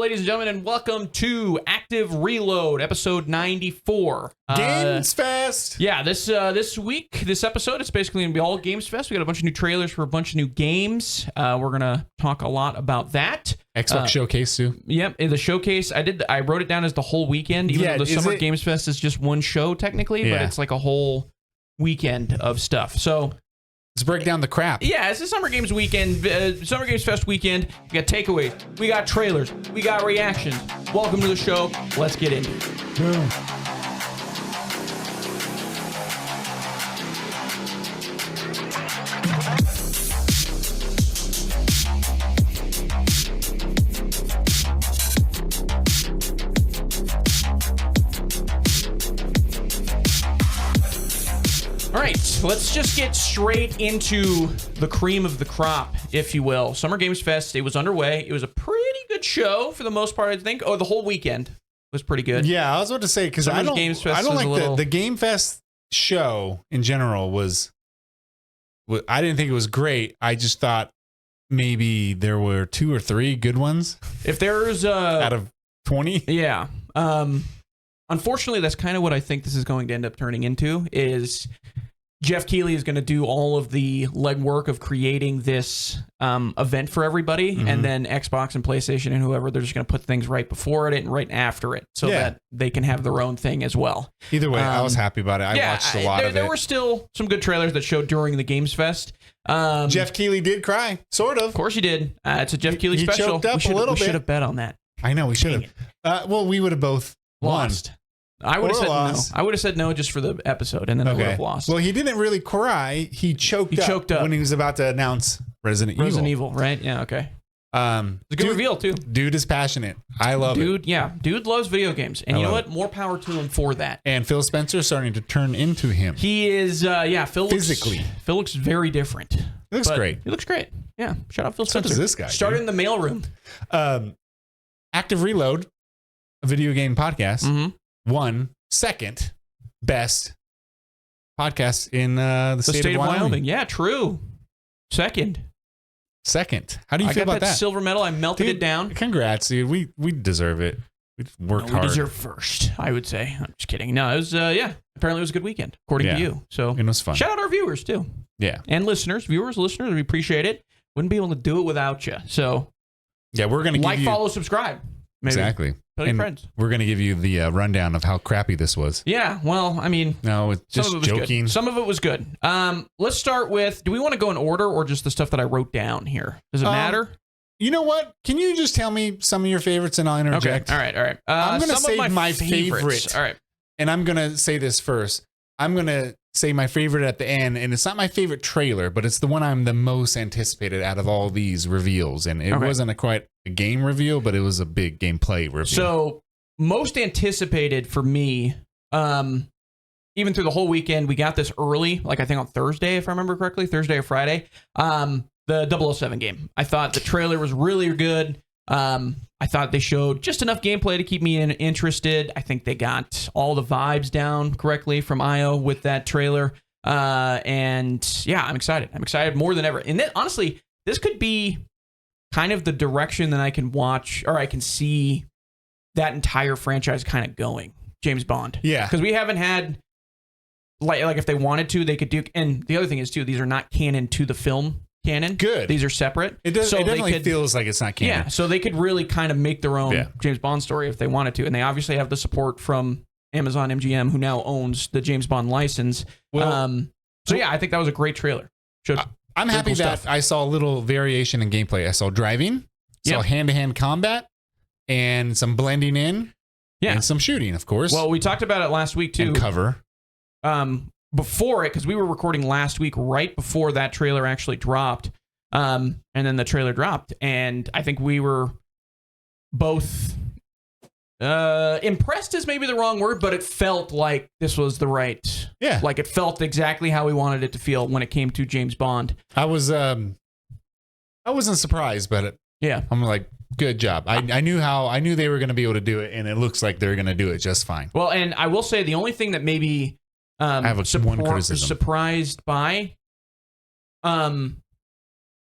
ladies and gentlemen, and welcome to Active Reload, episode 94. GameFest! Yeah, this week, this episode, it's basically going to be all GameFest. We got a bunch of new trailers for a bunch of new games. We're going to talk a lot about that. Xbox Showcase, too. Yep, in the showcase, I wrote it down as the whole weekend, even though the Summer GameFest is just one show, technically, but it's like a whole weekend of stuff. So let's break down the crap. Yeah, it's the Summer Games weekend, Summer Games Fest weekend. We got takeaways, we got trailers, we got reactions. Welcome to the show. Let's get into it. Boom. All right, let's just get straight into the cream of the crop, if you will. Summer Games Fest, it was underway. It was a pretty good show for the most part, I think. Oh, the whole weekend was pretty good. Yeah, I was about to say, because I don't like the Game Fest show in general I didn't think it was great. I just thought maybe there were 2 or 3 good ones. If there's out of 20? Yeah. Unfortunately, that's kind of what I think this is going to end up turning into, is Jeff Keighley is going to do all of the legwork of creating this event for everybody, and then Xbox and PlayStation and whoever, they're just going to put things right before it and right after it so that they can have their own thing as well. Either way, I was happy about it. I watched a lot of it. There were still some good trailers that showed during the Games Fest. Jeff Keighley did cry, sort of. Of course he did. It's a Jeff Keighley special. Choked up a little bit. We should have bet on that. I know, we should have. Well, we would have both lost. I would have said no. I would have said no just for the episode, and then I would have lost. Well, he didn't really cry. He choked up when he was about to announce Resident Evil, right? Yeah, okay. It's a good reveal, too. Dude is passionate. I love it. Dude loves video games. And you know what? More power to him for that. And Phil Spencer is starting to turn into him. He is, Phil looks very different. He looks great. He looks great. Yeah. Shout out Phil Spencer. So does this guy. Started in the mailroom. Active Reload, a video game podcast. Won second best podcast in the state of Wyoming. Yeah, true. Second. How do you feel about that? I got that silver medal. I melted it down. Congrats, dude. We deserve it. We worked hard. We deserve first, I would say. I'm just kidding. No, it was, apparently it was a good weekend, according to you. So it was fun. Shout out our viewers, too. Yeah. And listeners. Viewers, listeners, we appreciate it. Wouldn't be able to do it without you. So, yeah, we're going to give you... follow, subscribe. Maybe. Exactly. Tell your friends. We're going to give you the rundown of how crappy this was. Yeah, well, I mean... No, it's just joking. Some of it was good. Let's start with... Do we want to go in order or just the stuff that I wrote down here? Does it matter? You know what? Can you just tell me some of your favorites and I'll interject? Okay, all right. I'm going to say my favorite. All right. And I'm going to say this first. I'm going to say my favorite at the end, and it's not my favorite trailer, but it's the one I'm the most anticipated out of all these reveals. And it wasn't quite a game reveal, but it was a big gameplay reveal. So most anticipated for me, even through the whole weekend, we got this early, like I think on Thursday, if I remember correctly, Thursday or Friday, the 007 game. I thought the trailer was really good. I thought they showed just enough gameplay to keep me interested. I think they got all the vibes down correctly from IO with that trailer. And yeah, I'm excited. I'm excited more than ever. And then, honestly, this could be kind of the direction that I can watch, or I can see that entire franchise kind of going. James Bond. Yeah. Because we haven't had, like if they wanted to, they could do. And the other thing is, too, these are not canon to the film. Canon. Good. These are separate. It definitely feels like it's not canon. Yeah, so they could really kind of make their own James Bond story if they wanted to. And they obviously have the support from Amazon MGM, who now owns the James Bond license. Well, so yeah, I think that was a great trailer. I'm happy that I saw a little variation in gameplay. I saw driving, saw hand-to-hand combat, and some blending in, and some shooting, of course. Well, we talked about it last week, too. And cover. Before it, because we were recording last week right before that trailer actually dropped, and then the trailer dropped, and I think we were both impressed is maybe the wrong word, but it felt like this was the right, like it felt exactly how we wanted it to feel when it came to James Bond. I wasn't surprised, but I'm like, good job. I knew they were going to be able to do it, and it looks like they're going to do it just fine. Well, and I will say the only thing that maybe I have one criticism. Surprised by the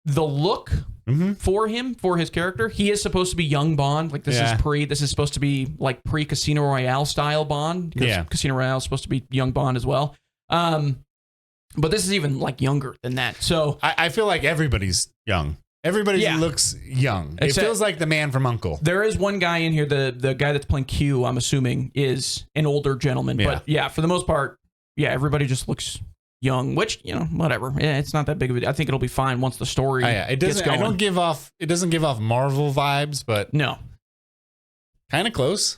look for him, for his character. He is supposed to be young Bond. Like this is supposed to be like pre-Casino Royale style Bond. Because Casino Royale is supposed to be young Bond as well. But this is even like younger than that. So I feel like everybody's young. Everybody looks young. It feels like the man from U.N.C.L.E. There is one guy in here, the guy that's playing Q, I'm assuming, is an older gentleman. Yeah. But yeah, for the most part, everybody just looks young, which, whatever. Yeah, it's not that big of a... I think it'll be fine once the story gets going. It doesn't give off Marvel vibes, but... No. Kind of close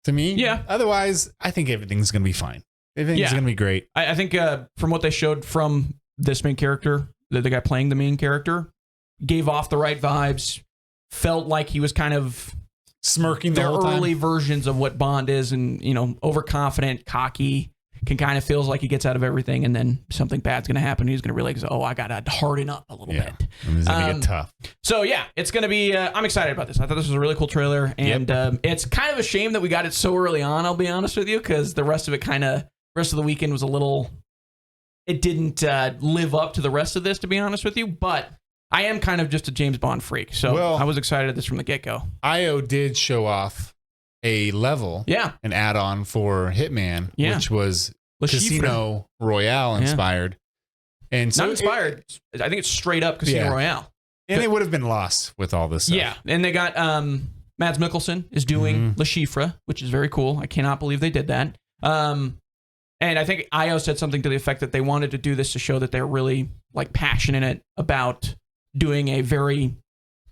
to me. Yeah. Otherwise, I think everything's going to be fine. I think it's going to be great. I think from what they showed from this main character, the guy playing the main character, gave off the right vibes, felt like he was kind of smirking the whole time. Early versions of what Bond is, and overconfident, cocky, can kind of feels like he gets out of everything, and then something bad's going to happen. He's going to realize, I got to harden up a little bit. And it's going to get tough. So yeah, it's going to be, I'm excited about this. I thought this was a really cool trailer, and it's kind of a shame that we got it so early on, I'll be honest with you, because the rest of the weekend was a little, it didn't live up to the rest of this, to be honest with you, but I am kind of just a James Bond freak, so I was excited at this from the get-go. IO did show off a level, an add-on for Hitman, which was Casino Royale inspired. And so not inspired. I think it's straight up Casino Royale. And it would have been lost with all this stuff. Yeah, and they got Mads Mikkelsen is doing Le Chiffre, which is very cool. I cannot believe they did that. And I think IO said something to the effect that they wanted to do this to show that they're really like passionate about doing a very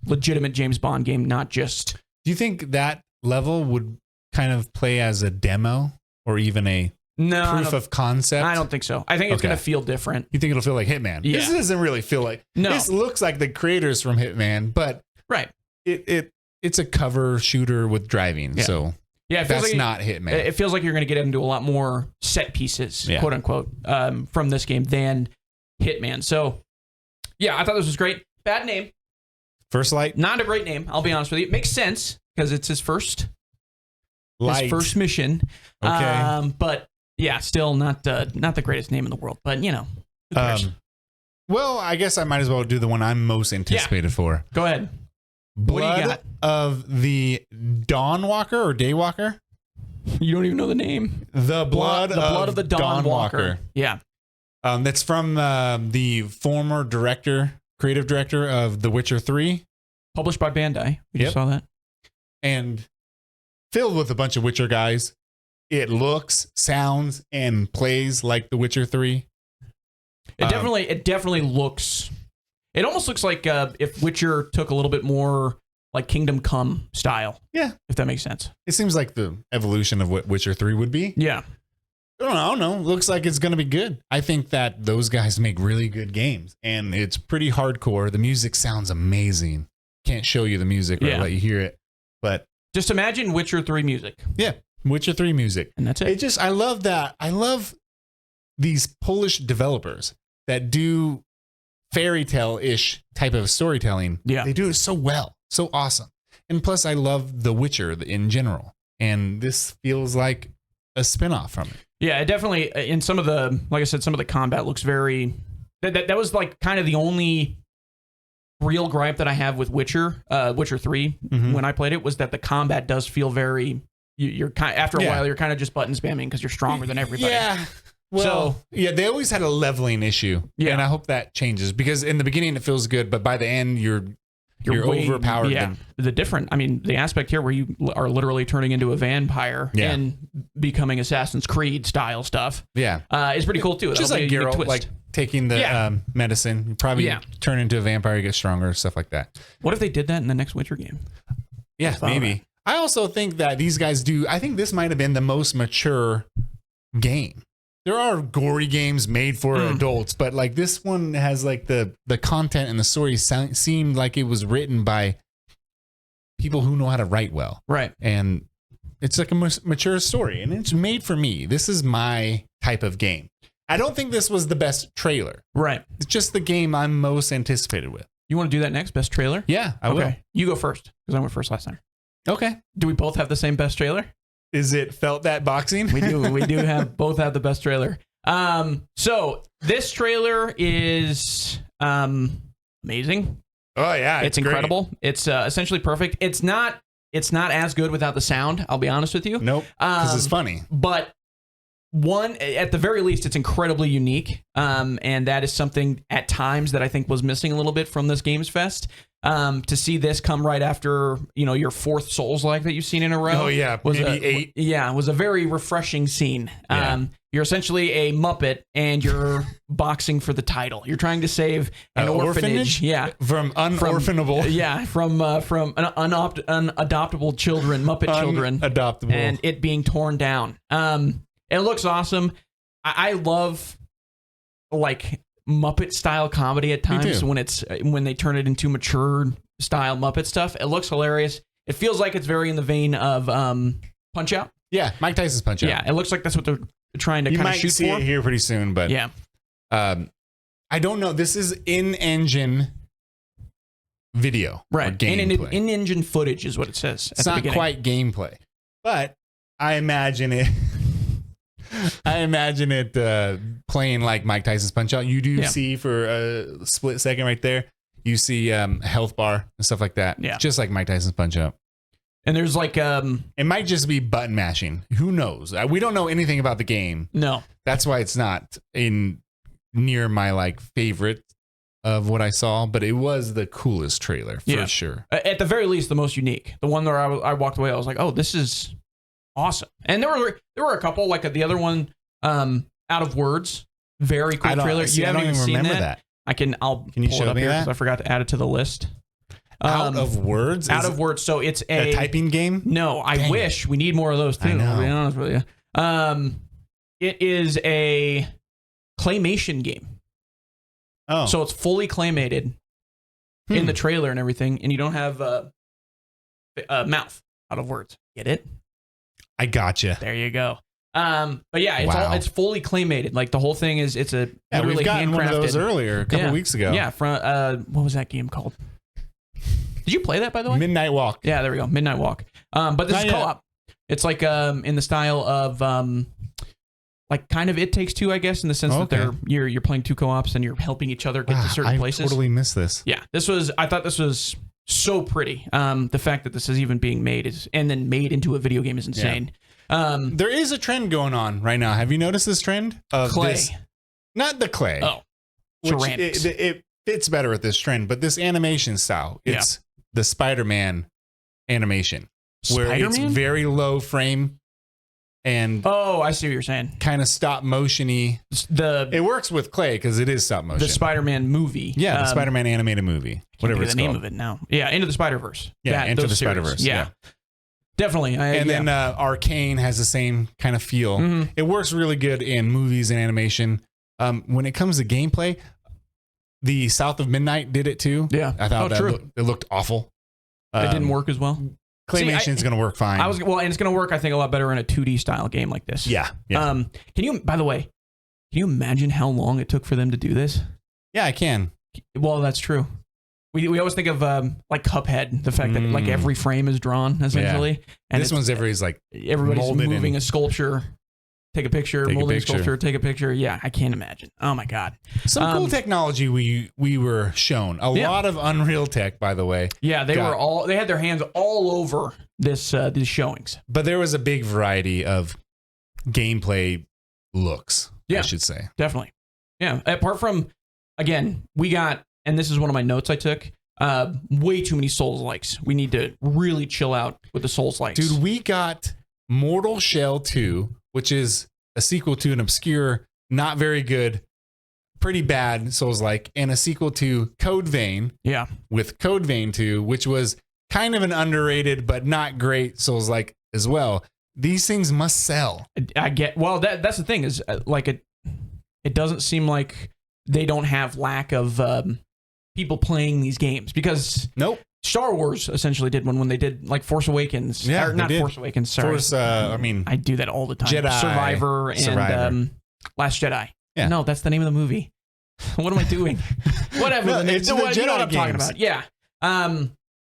legitimate James Bond game, not just... Do you think that level would kind of play as a demo or even a proof of concept? I don't think so. I think it's going to feel different. You think it'll feel like Hitman? Yeah. This doesn't really feel like... No. This looks like the creators from Hitman, but it's a cover shooter with driving, so that's not Hitman. It feels like you're going to get into a lot more set pieces, quote unquote, from this game than Hitman. So yeah, I thought this was great. Bad name. First Light. Not a great name, I'll be honest with you. It makes sense because it's his first mission. Okay. But yeah, still not the greatest name in the world. But who cares? Well, I guess I might as well do the one I'm most anticipated for. Go ahead. Blood what do you got? Of the Dawnwalker or Daywalker? You don't even know the name. The blood of the Dawnwalker. Yeah. That's from the former creative director of The Witcher 3. Published by Bandai. We just saw that. And filled with a bunch of Witcher guys. It looks, sounds, and plays like The Witcher 3. It definitely looks... It almost looks like if Witcher took a little bit more like Kingdom Come style. Yeah. If that makes sense. It seems like the evolution of what Witcher 3 would be. Yeah. I don't know. Looks like it's going to be good. I think that those guys make really good games, and it's pretty hardcore. The music sounds amazing. Can't show you the music or let you hear it, but just imagine Witcher 3 music. Yeah, Witcher 3 music, and that's it. I love that. I love these Polish developers that do fairy tale-ish type of storytelling. Yeah, they do it so well, so awesome. And plus, I love The Witcher in general, and this feels like a spinoff from it. Yeah, it definitely, in some of the, like I said, some of the combat looks very, that was like kind of the only real gripe that I have with Witcher 3 when I played it, was that the combat does feel very, you're kind of, after a while, you're kind of just button spamming because you're stronger than everybody. Yeah. Well, they always had a leveling issue. Yeah. And I hope that changes, because in the beginning it feels good, but by the end you're overpowered. Yeah. The aspect here where you are literally turning into a vampire and becoming Assassin's Creed style stuff. Yeah. Is pretty cool too. Just like Geralt, like taking the medicine, you probably turn into a vampire, you get stronger, stuff like that. What if they did that in the next Witcher game? Yeah, maybe. I also think that these guys I think this might have been the most mature game. There are gory games made for adults, but like this one has like the content and the story seemed like it was written by people who know how to write well. Right. And it's like a mature story, and it's made for me. This is my type of game. I don't think this was the best trailer. Right. It's just the game I'm most anticipated with. You want to do that next? Best trailer? Yeah, I will. You go first, because I went first last time. Okay. Do we both have the same best trailer? Is it Felt That Boxing? We do. We do both have the best trailer. So this trailer is amazing. Oh yeah, it's incredible. It's essentially perfect. It's not as good without the sound. I'll be honest with you. Nope, because it's funny. But at the very least, it's incredibly unique, and that is something at times that I think was missing a little bit from this Games Fest. To see this come right after your fourth Souls-like that you've seen in a row. Oh yeah, maybe 8. Yeah, it was a very refreshing scene. Yeah. You're essentially a Muppet, and you're boxing for the title. You're trying to save an orphanage. Yeah, from unorphanable. From unadoptable children, Muppet children, adoptable, and it being torn down. It looks awesome. I love Muppet style comedy at times when they turn it into mature style Muppet stuff. It looks hilarious. It feels like it's very in the vein of Punch Out. Yeah, Mike Tyson's Punch Out. Yeah, it looks like that's what they're trying to kind of shoot for. You might see it here pretty soon, but yeah. I don't know. This is in-engine video, right? Or gameplay. In-engine footage is what it says. It's not quite gameplay, but I imagine it. I imagine it playing like Mike Tyson's Punch Out. You do see for a split second right there. You see health bar and stuff like that. Yeah, just like Mike Tyson's Punch Out. And there's it might just be button mashing. Who knows? We don't know anything about the game. No, that's why it's not near my favorite of what I saw. But it was the coolest trailer for sure. At the very least, the most unique. The one where I walked away, I was like, oh, this is awesome. And there were a couple the other one, Out of Words, very cool trailer. You haven't even seen that? I'll Can you pull show it up me here that? because I forgot to add it to the list. Out of Words? Out of Words. So it's a typing game? No, I wish we need more of those too. I know. I'll be honest with you. It is a claymation game. Oh. So it's fully claymated in the trailer and everything, and you don't have a mouth. Out of Words. Get it? I gotcha. There you go. But yeah, it's fully claymated. The whole thing is it's a literally we've gotten handcrafted. One of those earlier a couple weeks ago. Yeah, what was that game called? Did you play that, by the way? Midnight Walk. Yeah, there we go. Midnight Walk. But this is co-op. It's in the style of kind of It Takes Two, I guess, in the sense that you're playing two co-ops and you're helping each other get to certain places. I totally missed this. Yeah, I thought this was so pretty. The fact that this is even being made and then made into a video game is insane. Yeah. There is a trend going on right now. Have you noticed this trend of clay? Not the clay. Oh, ceramics. It fits better with this trend, but this animation style. It's the Spider-Man animation, where it's very low frame and I see what you're saying. Kind of stop motion-y. It works with clay because it is stop motion. The Spider-Man movie. Yeah, the Spider-Man animated movie. Whatever it's the name called. of it now. Yeah, Into the Spider-Verse. Yeah, Into the Spider-Verse. Yeah. Definitely. Then Arcane has the same kind of feel. Mm-hmm. It works really good in movies and animation. When it comes to gameplay, the South of Midnight did it too. Yeah. I thought it looked awful. It didn't work as well. Claymation is going to work fine. And it's going to work, I think, a lot better in a 2D style game like this. Yeah. By the way, can you imagine how long it took for them to do this? Yeah, I can. Well, that's true. We always think of Cuphead, the fact that every frame is drawn essentially, and this one's everybody's moving a sculpture. Take a picture, molding a sculpture, take a picture. Yeah, I can't imagine. Oh my God. Some cool technology we were shown. A lot of Unreal tech, by the way. Yeah, they had their hands all over these showings. But there was a big variety of gameplay looks, I should say. Definitely. Yeah. Apart from, again, we got, and this is one of my notes I took, way too many Souls-likes. We need to really chill out with the Souls-likes. Dude, we got Mortal Shell 2, which is a sequel to an obscure, not very good, pretty bad Souls-like, and a sequel to Code Vein. Yeah. With Code Vein 2, which was kind of an underrated but not great Souls-like as well. These things must sell. That's the thing is it doesn't seem like they don't have lack of people playing these games because Star Wars essentially did one when they did Force Awakens. Yeah, or not Force Awakens. Sorry, I do that all the time. Jedi, Survivor and Last Jedi. Yeah. No, that's the name of the movie. What am I doing? Whatever. No, it's the Jedi you know what I'm games. talking about. Yeah.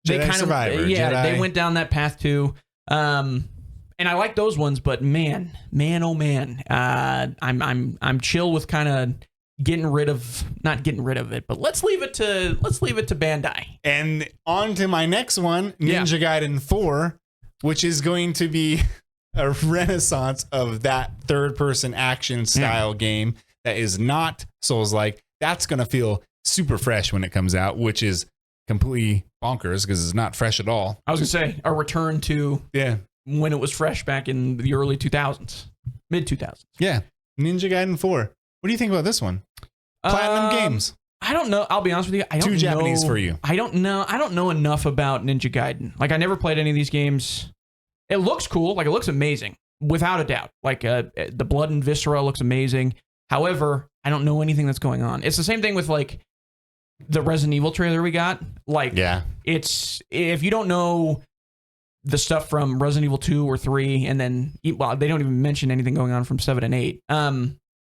They Jedi Survivor. Jedi. They went down that path too. And I like those ones, but man, oh man, I'm chill with kind of not getting rid of it, but let's leave it to Bandai. And on to my next one, Ninja Gaiden 4, which is going to be a renaissance of that third-person action style game that is not Souls-like. That's going to feel super fresh when it comes out, which is completely bonkers because it's not fresh at all. I was going to say, a return to when it was fresh back in the early 2000s, mid-2000s. Yeah, Ninja Gaiden 4. What do you think about this one? Platinum Games. I don't know. I'll be honest with you. I don't know. Too Japanese for you. I don't know enough about Ninja Gaiden. Like, I never played any of these games. It looks cool. Like, it looks amazing, without a doubt. Like, the blood and viscera looks amazing. However, I don't know anything that's going on. It's the same thing with, like, the Resident Evil trailer we got. Like, it's, if you don't know the stuff from Resident Evil 2 or 3, and then, well, they don't even mention anything going on from 7 and 8.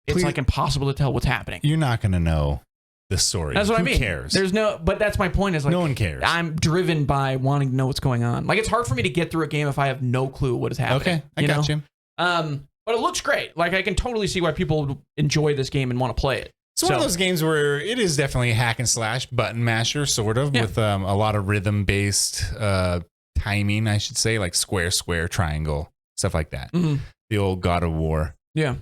It's like impossible to tell what's happening. You're not going to know the story. That's what I mean. Who cares? But that's my point is, like, no one cares. I'm driven by wanting to know what's going on. Like, it's hard for me to get through a game if I have no clue what is happening. Okay, I got you. But it looks great. Like, I can totally see why people enjoy this game and want to play it. It's one of those games where it is definitely a hack and slash button masher, sort of, with a lot of rhythm-based timing, I should say, like square, triangle, stuff like that. Mm-hmm. The old God of War. Yeah.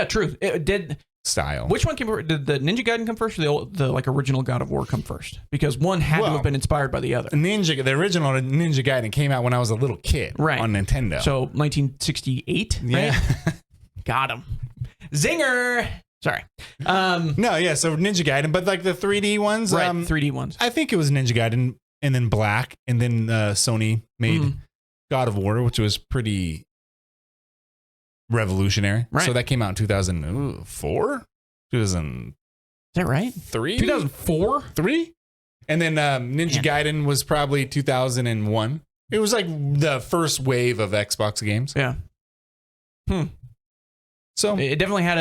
True. It did style. Which one came first? Did the Ninja Gaiden come first, or the like original God of War come first? Because one had to have been inspired by the other. The original Ninja Gaiden came out when I was a little kid, on Nintendo. So 1968, right? Got him. Zinger. Sorry. So Ninja Gaiden, but like the 3D ones, 3D ones. I think it was Ninja Gaiden, and then Black, and then Sony made God of War, which was pretty revolutionary. Right. So that came out in 2004? 2000. Is that right? 3? 2004? 3? And then Ninja Gaiden was probably 2001. It was like the first wave of Xbox games. Yeah. So it definitely had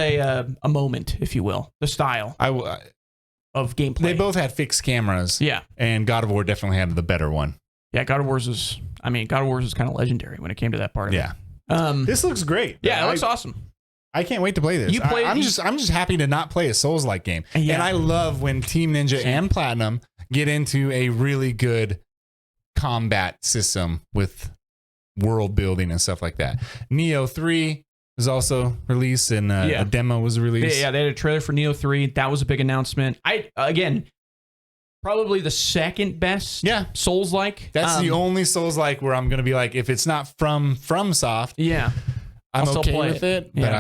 a moment, if you will, the style of gameplay. They both had fixed cameras. Yeah. And God of War definitely had the better one. Yeah, God of War is kind of legendary when it came to that part of it. This looks great. Yeah, it looks awesome. I can't wait to play this. I'm just happy to not play a Souls-like game. Yeah. And I love when Team Ninja and Platinum get into a really good combat system with world building and stuff like that. Neo 3 was also released, and a demo was released. Yeah, they had a trailer for Neo 3. That was a big announcement. Probably the second best Souls-like. That's the only Souls-like where I'm going to be like, if it's not from FromSoft, I'm okay with it. But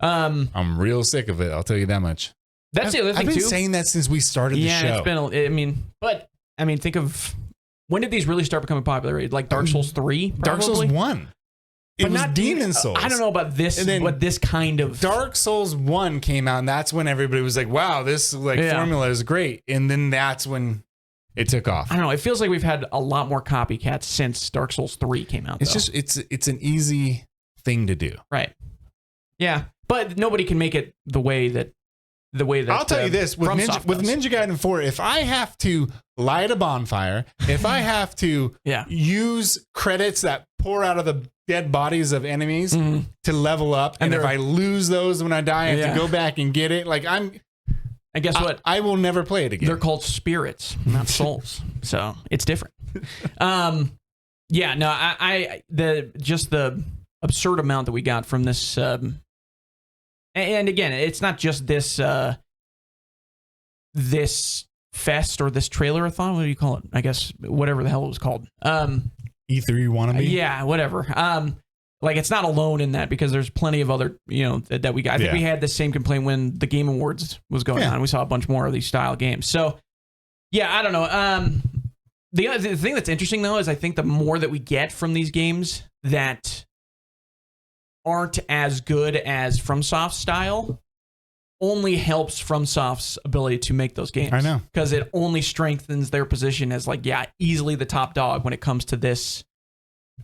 I'm real sick of it. I'll tell you that much. That's the other thing, I've been saying that since we started the show. It's been, think of, when did these really start becoming popular? Like Dark Souls 3? Dark Souls 1. It was not Demon Souls. I don't know about this, but this kind of... Dark Souls 1 came out, and that's when everybody was like, wow, this formula is great. And then that's when it took off. I don't know. It feels like we've had a lot more copycats since Dark Souls 3 came out. It's an easy thing to do. Right. Yeah. But nobody can make it the way that I'll tell you this, with Ninja Gaiden 4, if I have to light a bonfire, if I have to use credits that pour out of the dead bodies of enemies to level up, and if I lose those when I die, I have to go back and get it. Like, and guess what? I will never play it again. They're called spirits, not souls. So it's different. The absurd amount that we got from this, and again, it's not just this this fest or this trailer-a-thon. What do you call it? I guess whatever the hell it was called. E3 wannabe? Yeah, whatever. Like, it's not alone in that, because there's plenty of other, that we got. I think we had the same complaint when the Game Awards was going on. We saw a bunch more of these style games. So, I don't know. The thing that's interesting, though, is I think the more that we get from these games that aren't as good as FromSoft style only helps FromSoft's ability to make those games. I know. Because it only strengthens their position as, easily the top dog when it comes to this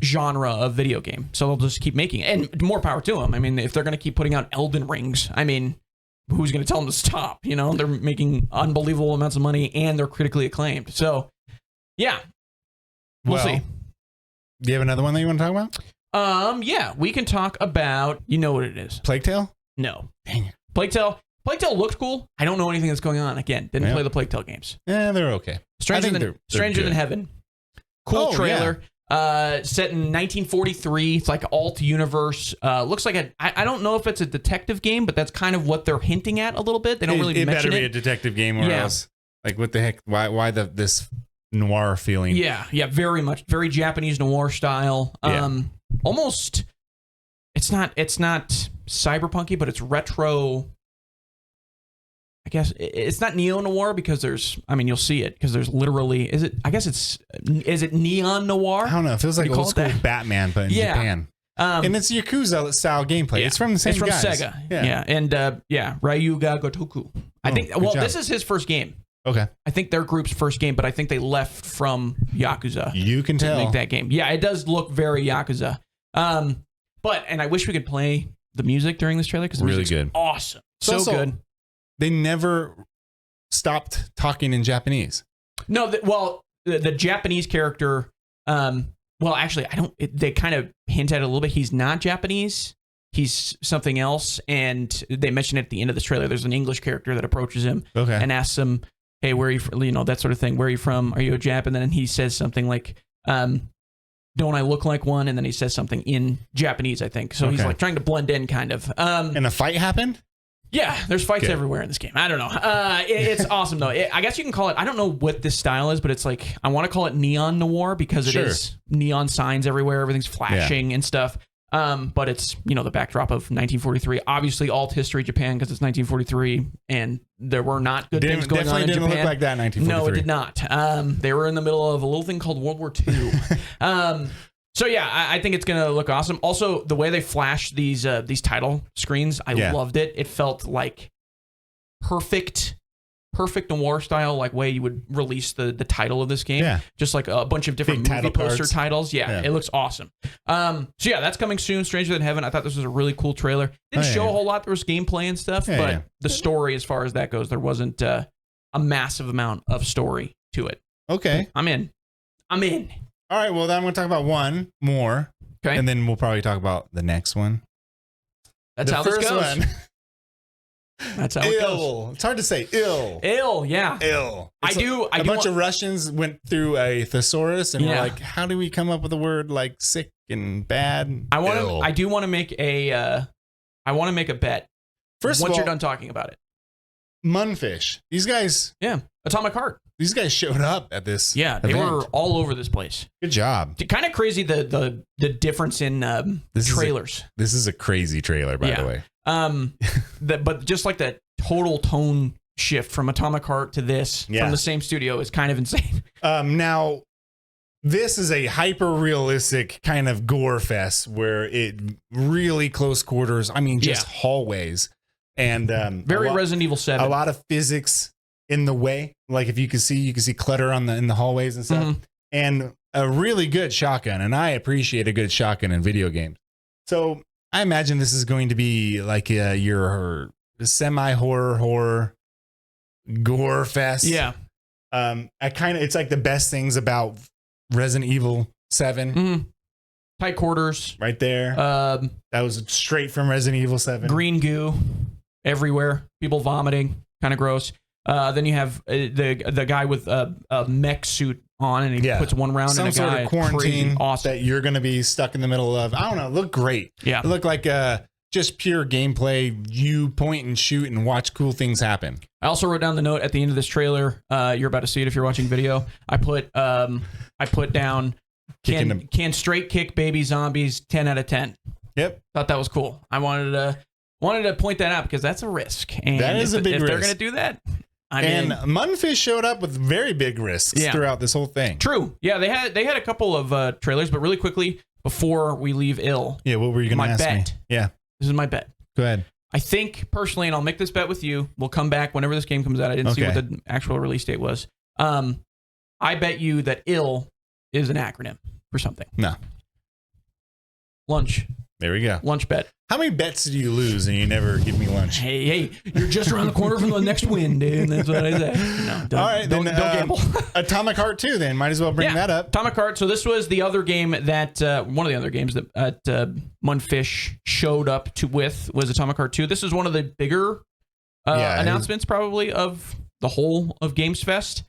genre of video game. So they'll just keep making it. And more power to them. I mean, if they're going to keep putting out Elden Rings, who's going to tell them to stop? They're making unbelievable amounts of money, and they're critically acclaimed. So, we'll see. Do you have another one that you want to talk about? We can talk about, you know what it is. Plague Tale? No. Dang it. Plague Tale Plague Tale looked cool. I don't know anything that's going on. Again, didn't play the Plague Tale games. Yeah, they're okay. Stranger Than Heaven. Cool trailer. Yeah. Set in 1943. It's like alt universe. Looks like I don't know if it's a detective game, but that's kind of what they're hinting at a little bit. They don't really mention it. It better be a detective game or else. Like, what the heck? Why this noir feeling? Yeah, very much. Very Japanese noir style. Almost, it's not cyberpunky, but it's retro. I guess it's not neo-noir because you'll see it because there's literally, is it neon noir? I don't know. It feels like old school Batman, but in Japan. And it's Yakuza style gameplay. It's from the same guys. It's from Sega. Yeah. And Ryuga Gotoku. I think, this is his first game. Okay. I think their group's first game, but I think they left from Yakuza. You can tell. To make that game. Yeah, it does look very Yakuza. And I wish we could play the music during this trailer because the music's good. Awesome. So good. They never stopped talking in Japanese. No, the Japanese character, actually, they kind of hint at it a little bit. He's not Japanese. He's something else. And they mention it at the end of this trailer. There's an English character that approaches him and asks him, hey, where are you from? That sort of thing. Where are you from? Are you a Jap? And then he says something like, don't I look like one? And then he says something in Japanese, I think. So he's like trying to blend in kind of. And a fight happened? Yeah, there's fights everywhere in this game. I don't know. It's awesome, though. I guess you can call it, I don't know what this style is, but it's like, I want to call it neon noir because it is neon signs everywhere. Everything's flashing and stuff. But it's, the backdrop of 1943. Obviously, alt history Japan because it's 1943, and there were not good things going on in Japan. Definitely didn't look like that in 1943. No, it did not. They were in the middle of a little thing called World War II. So yeah, I think it's gonna look awesome. Also, the way they flash these title screens, I loved it. It felt like perfect noir style, like way you would release the title of this game. Yeah. Just like a bunch of different movie poster titles. Yeah, it looks awesome. So yeah, that's coming soon. Stranger Than Heaven. I thought this was a really cool trailer. Didn't show a whole lot. There was gameplay and stuff, but the story, as far as that goes, there wasn't a massive amount of story to it. Okay, I'm in. All right, well, then I'm going to talk about one more. Okay. And then we'll probably talk about the next one. That's how this goes. That's how it goes. It's hard to say. Yeah. A bunch of Russians went through a thesaurus and were like, how do we come up with a word like sick and bad? I do want to make a bet. First of all, once you're done talking about it. Munfish. These guys. Yeah. Atomic Heart. These guys showed up at this. Yeah, they were all over this place. Good job. Kind of crazy the difference in trailers. This is a crazy trailer, by the way. But just like the total tone shift from Atomic Heart to this from the same studio is kind of insane. Now, this is a hyper realistic kind of gore fest where it really close quarters. I mean, just hallways and very Resident Evil 7. A lot of physics in the way, like if you can see clutter in the hallways and stuff, and a really good shotgun. And I appreciate a good shotgun in video games. So I imagine this is going to be like your semi-horror gore fest. Yeah. It's like the best things about Resident Evil 7. Tight quarters. Right there. That was straight from Resident Evil 7. Green goo everywhere. People vomiting. Kind of gross. Then you have the guy with a mech suit on, and he puts one round in a guy. Some sort of quarantine that you're going to be stuck in the middle of. I don't know. It looked great. Yeah. It looked like just pure gameplay. You point and shoot and watch cool things happen. I also wrote down the note at the end of this trailer. You're about to see it if you're watching video. I put down can straight kick baby zombies 10 out of 10. Yep. Thought that was cool. I wanted to point that out because that's a risk. And that is a big risk. If they're going to do that. And Munfish showed up with very big risks throughout this whole thing. True. Yeah, they had a couple of trailers, but really quickly before we leave ill. Yeah, what were you going to ask me? Yeah. This is my bet. Go ahead. I think personally, and I'll make this bet with you. We'll come back whenever this game comes out. I didn't see what the actual release date was. I bet you that ill is an acronym for something. No. Lunch. There we go. Lunch bet. How many bets do you lose and you never give me lunch? Hey, you're just around the corner from the next win, dude. That's what I say. No, all right, don't gamble. Atomic Heart 2, then. Might as well bring that up. Atomic Heart. So this was the other game that, one of the other games that Munfish showed up with was Atomic Heart 2. This is one of the bigger announcements probably of the whole of GamesFest.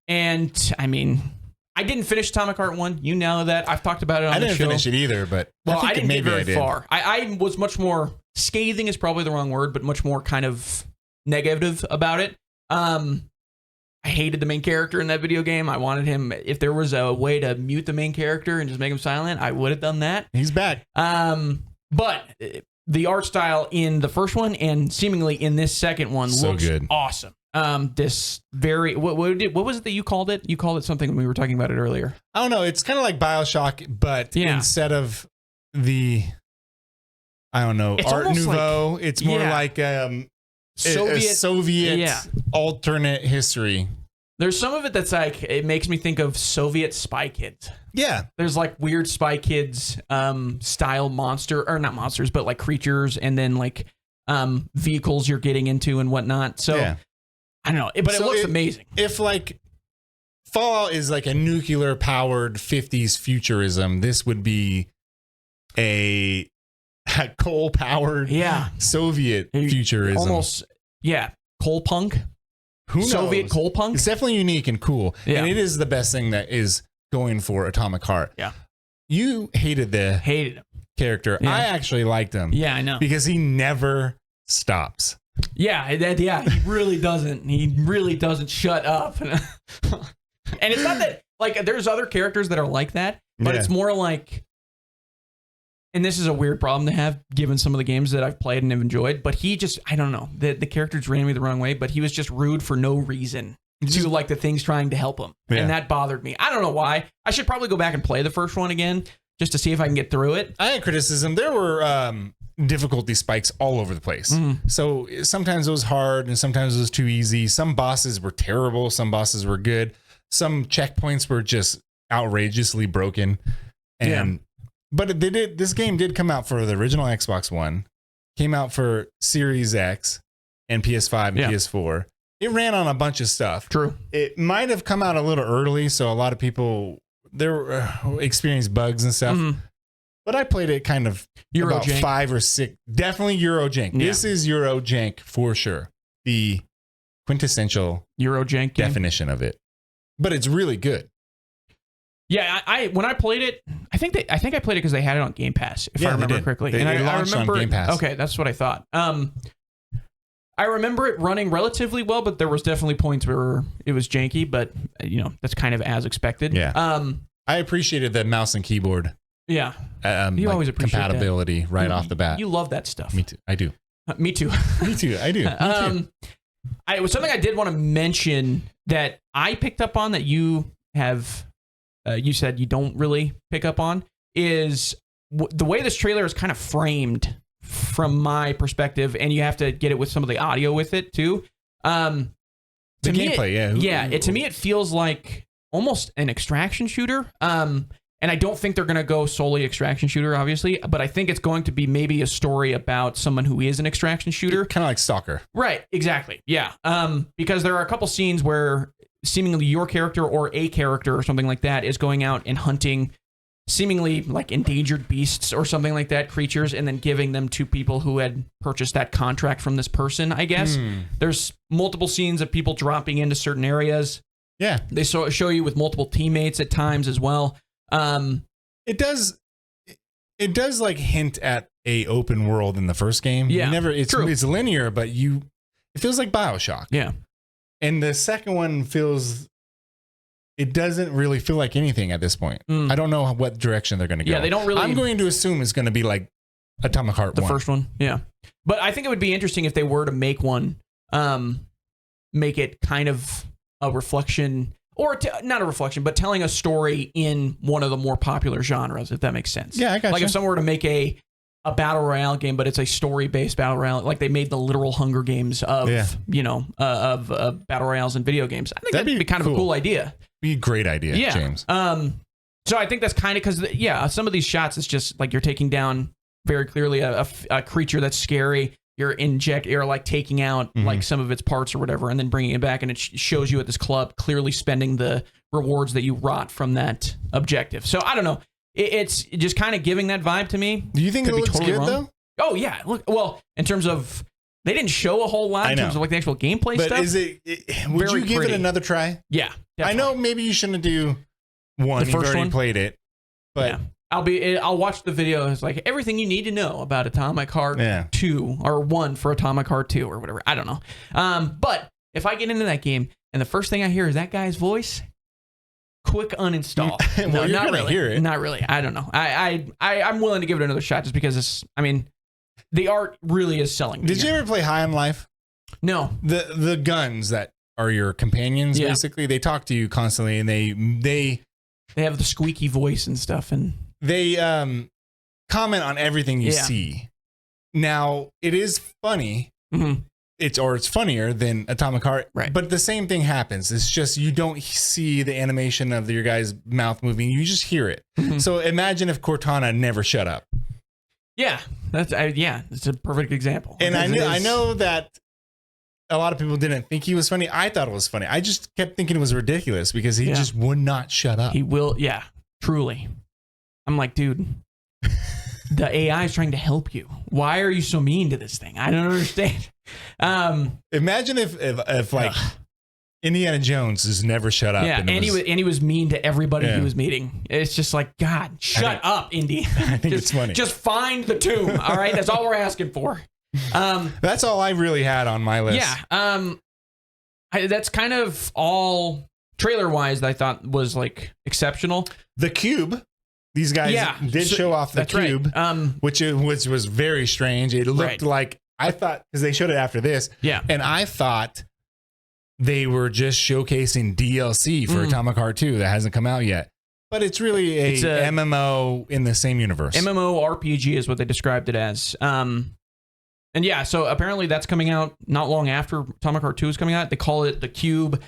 And I mean, I didn't finish Atomic Heart 1. You know that. I've talked about it on the show. I didn't finish it either, but I didn't get very far. I was much more scathing is probably the wrong word, but much more kind of negative about it. I hated the main character in that video game. I wanted him, if there was a way to mute the main character and just make him silent, I would have done that. He's back. But the art style in the first one and seemingly in this second one looks good. Awesome. This very what was it that you called it? You called it something when we were talking about it earlier. I don't know. It's kind of like BioShock, but instead of the Art Nouveau, it's more like Soviet alternate history. There's some of it that's like, it makes me think of Soviet Spy Kids. Yeah. There's like weird Spy Kids style monster, or not monsters, but like creatures, and then like vehicles you're getting into and whatnot. So I don't know, but it looks amazing. If like Fallout is like a nuclear powered 50s futurism, this would be a coal powered Soviet futurism. Almost, coal punk. Who knows? Soviet coal punk. It's definitely unique and cool. Yeah. And it is the best thing that is going for Atomic Heart. Yeah. You hated him. Character. Yeah. I actually liked him. Yeah, I know. Because he never stops. Yeah, he really doesn't. He really doesn't shut up. And it's not that, like, there's other characters that are like that, but it's more like, and this is a weird problem to have given some of the games that I've played and have enjoyed, but he just, I don't know, the characters ran me the wrong way, but he was just rude for no reason to like the things trying to help him. Yeah. And that bothered me. I don't know why. I should probably go back and play the first one again just to see if I can get through it. I had criticism. There were difficulty spikes all over the place. Mm-hmm. So sometimes it was hard and sometimes it was too easy. Some bosses were terrible. Some bosses were good. Some checkpoints were just outrageously broken. And but this game did come out for the original Xbox One, came out for Series X and PS5 and PS4. It ran on a bunch of stuff. True. It might have come out a little early, so a lot of people experienced bugs and stuff. Mm-hmm. But I played it kind of about 5 or 6. Definitely Eurojank. Yeah. This is Eurojank for sure. The quintessential Eurojank definition of it. But it's really good. Yeah, I when I played it, I think I played it because they had it on Game Pass, if I remember correctly. They launched on Game Pass. Okay, that's what I thought. I remember it running relatively well, but there was definitely points where it was janky, but that's kind of as expected. Yeah. I appreciated the mouse and keyboard. Yeah. You always appreciate compatibility right off the bat. You love that stuff. Me too. I do. Me too. Me too. I do. Me too. It was something I did want to mention that I picked up on that you have. You said you don't really pick up on is the way this trailer is kind of framed from my perspective, and you have to get it with some of the audio with it too. The gameplay, to me, it feels like almost an extraction shooter. And I don't think they're going to go solely extraction shooter, obviously, but I think it's going to be maybe a story about someone who is an extraction shooter. Kind of like Stalker. Right, exactly. Yeah. Because there are a couple scenes where seemingly your character or a character or something like that is going out and hunting seemingly like endangered beasts or something like that, creatures, and then giving them to people who had purchased that contract from this person, I guess. There's multiple scenes of people dropping into certain areas. Yeah. They show you with multiple teammates at times as well. It does like hint at a open world in the first game. Yeah. It's linear, but it feels like BioShock. Yeah. And the second one it doesn't really feel like anything at this point. I don't know what direction they're going to go. Yeah, they don't really. I'm going to assume it's going to be like Atomic Heart 1. The first one, yeah. But I think it would be interesting if they were to make one, make it kind of a reflection, or not a reflection, but telling a story in one of the more popular genres, if that makes sense. Yeah, I got you. Like if someone were to make a battle royale game, but it's a story-based battle royale, like they made the literal Hunger Games of battle royales and video games. I think that'd be kind of a cool idea. Be a great idea, James. So I think that's kind of because some of these shots, it's just like you're taking down very clearly a creature that's scary. You're like taking out like some of its parts or whatever, and then bringing it back, and it shows you at this club clearly spending the rewards that you wrought from that objective. So I don't know. It's just kind of giving that vibe to me. Do you think it looks good though? Oh yeah. Look, well, in terms of They didn't show a whole lot in terms of like the actual gameplay but stuff. Would you give it another try? Yeah, definitely. I know maybe you shouldn't do one. You've already played it, but I'll watch the video. It's like everything you need to know about Atomic Heart 2 or 1 for Atomic Heart 2 or whatever. I don't know. But if I get into that game and the first thing I hear is that guy's voice, quick uninstall. Well, no, you're not gonna really. Hear it. Not really. I don't know. I'm willing to give it another shot just because the art really is selling. Did you ever play High on Life? No. The guns that are your companions, basically, they talk to you constantly, and they have the squeaky voice and stuff, and they comment on everything you see. Now, it is funny. Mm-hmm. It's funnier than Atomic Heart, right? But the same thing happens. It's just you don't see the animation of your guy's mouth moving. You just hear it. Mm-hmm. So imagine if Cortana never shut up. Yeah, it's a perfect example. And I know that a lot of people didn't think he was funny. I thought it was funny. I just kept thinking it was ridiculous because he just would not shut up. He will, truly. I'm like, dude, the AI is trying to help you. Why are you so mean to this thing? I don't understand. Imagine if like Indiana Jones has never shut up. Yeah, and he was mean to everybody he was meeting. It's just like, God, shut up, Indy. I think it's funny. Just find the tomb. All right, that's all we're asking for. That's all I really had on my list. Yeah. That's kind of all trailer wise that I thought was like exceptional. The Cube. These guys did show off the Cube, right. which was very strange. It looked like, I thought, because they showed it after this, and I thought they were just showcasing DLC for Atomic Heart 2 that hasn't come out yet. But it's really a MMO in the same universe. MMO RPG is what they described it as. And so apparently that's coming out not long after Atomic Heart 2 is coming out. They call it the Cube.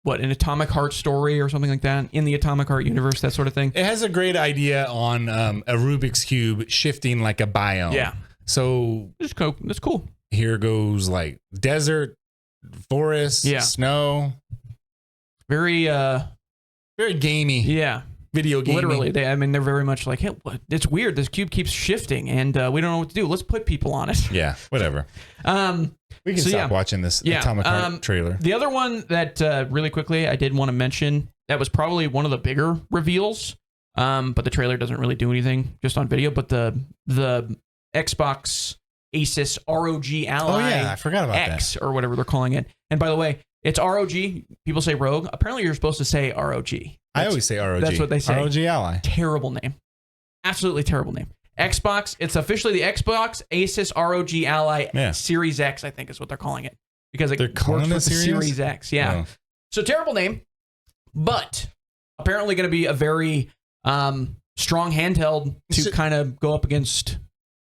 What, an Atomic Heart story or something like that in the Atomic Heart universe, that sort of thing. It has a great idea on a Rubik's Cube shifting like a biome. Yeah. So that's cool. Here goes like desert, forest, snow. Very gamey. Yeah. Video gaming. Literally, they're very much like, hey, it's weird. This cube keeps shifting, and we don't know what to do. Let's put people on it. Yeah, whatever. We can stop watching this Atomic Heart trailer. The other one that really quickly I did want to mention that was probably one of the bigger reveals, but the trailer doesn't really do anything just on video. But the Xbox Asus ROG Ally I forgot about X or whatever they're calling it. And by the way, it's ROG. People say Rogue. Apparently, you're supposed to say ROG. I always say ROG. That's what they say. ROG Ally. Terrible name. Absolutely terrible name. Xbox. It's officially the Xbox Asus ROG Ally Series X, I think is what they're calling it. Because they're calling it the Series X. Yeah. Oh. So terrible name, but apparently going to be a very strong handheld to kind of go up against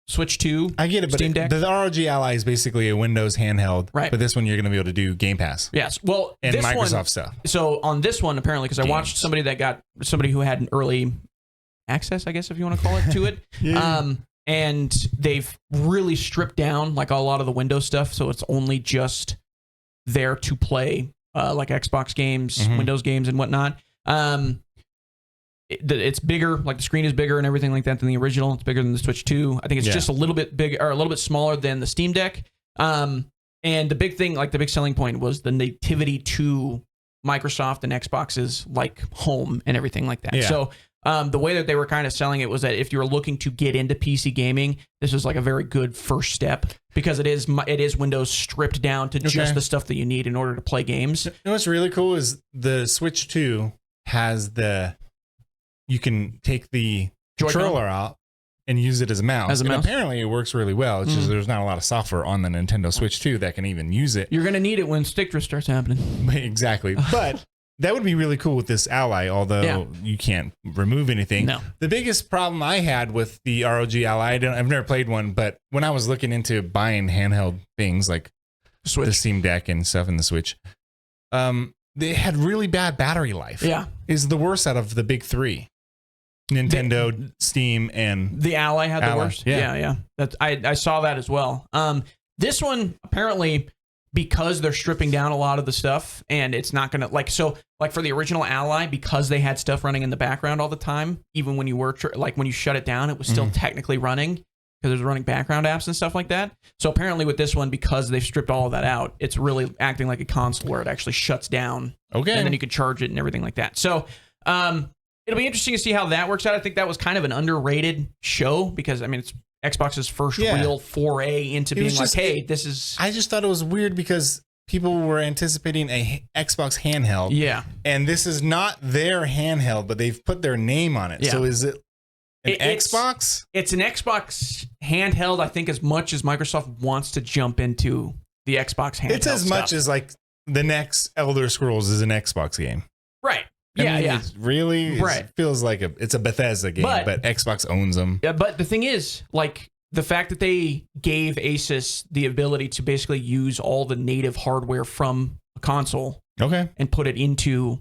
Switch 2. I get it, but Steam Deck. The ROG Ally is basically a Windows handheld, right? But this one you're going to be able to do Game Pass. Yes, well, and this Microsoft stuff. So on this one, apparently, because I watched somebody who had an early access, I guess if you want to call it, to it. And they've really stripped down like a lot of the Windows stuff, so it's only just there to play like Xbox games, Windows games, and whatnot. It's bigger, like the screen is bigger and everything like that than the original. It's bigger than the Switch 2. I think it's just a little bit bigger, or a little bit smaller than the Steam Deck. And the big thing, like the big selling point, was the nativity to Microsoft and Xbox's like home and everything like that. So the way that they were kind of selling it was that if you're looking to get into PC gaming, this is like a very good first step because it is Windows stripped down to just the stuff that you need in order to play games. You know what's really cool is the Switch 2 has you can take the controller out and use it as a mouse. And apparently it works really well. It's just there's not a lot of software on the Nintendo Switch 2 that can even use it. You're going to need it when stick drift starts happening. Exactly. But that would be really cool with this Ally, although you can't remove anything. No. The biggest problem I had with the ROG Ally, I've never played one, but when I was looking into buying handheld things like the Steam Deck and stuff in the Switch, they had really bad battery life. Yeah. Is the worst out of the big three. Nintendo, Steam, and the Ally had the worst. Yeah. I saw that as well. This one apparently, because they're stripping down a lot of the stuff, and it's not gonna like for the original Ally, because they had stuff running in the background all the time, even when you were when you shut it down, it was still technically running. because it's running background apps and stuff like that. So apparently with this one, because they've stripped all of that out, it's really acting like a console where it actually shuts down. Okay. And then you can charge it and everything like that. So it'll be interesting to see how that works out. I think that was kind of an underrated show because, I mean, it's Xbox's first real foray into being like, hey, this is... I just thought it was weird because people were anticipating a Xbox handheld. Yeah. And this is not their handheld, but they've put their name on it. Yeah. So is it an Xbox? It's an Xbox handheld, I think, as much as Microsoft wants to jump into the Xbox handheld. It's as much as like the next Elder Scrolls is an Xbox game. Right. I mean, it's really it feels like it's a Bethesda game, but Xbox owns them. Yeah, but the thing is, like, the fact that they gave Asus the ability to basically use all the native hardware from a console and put it into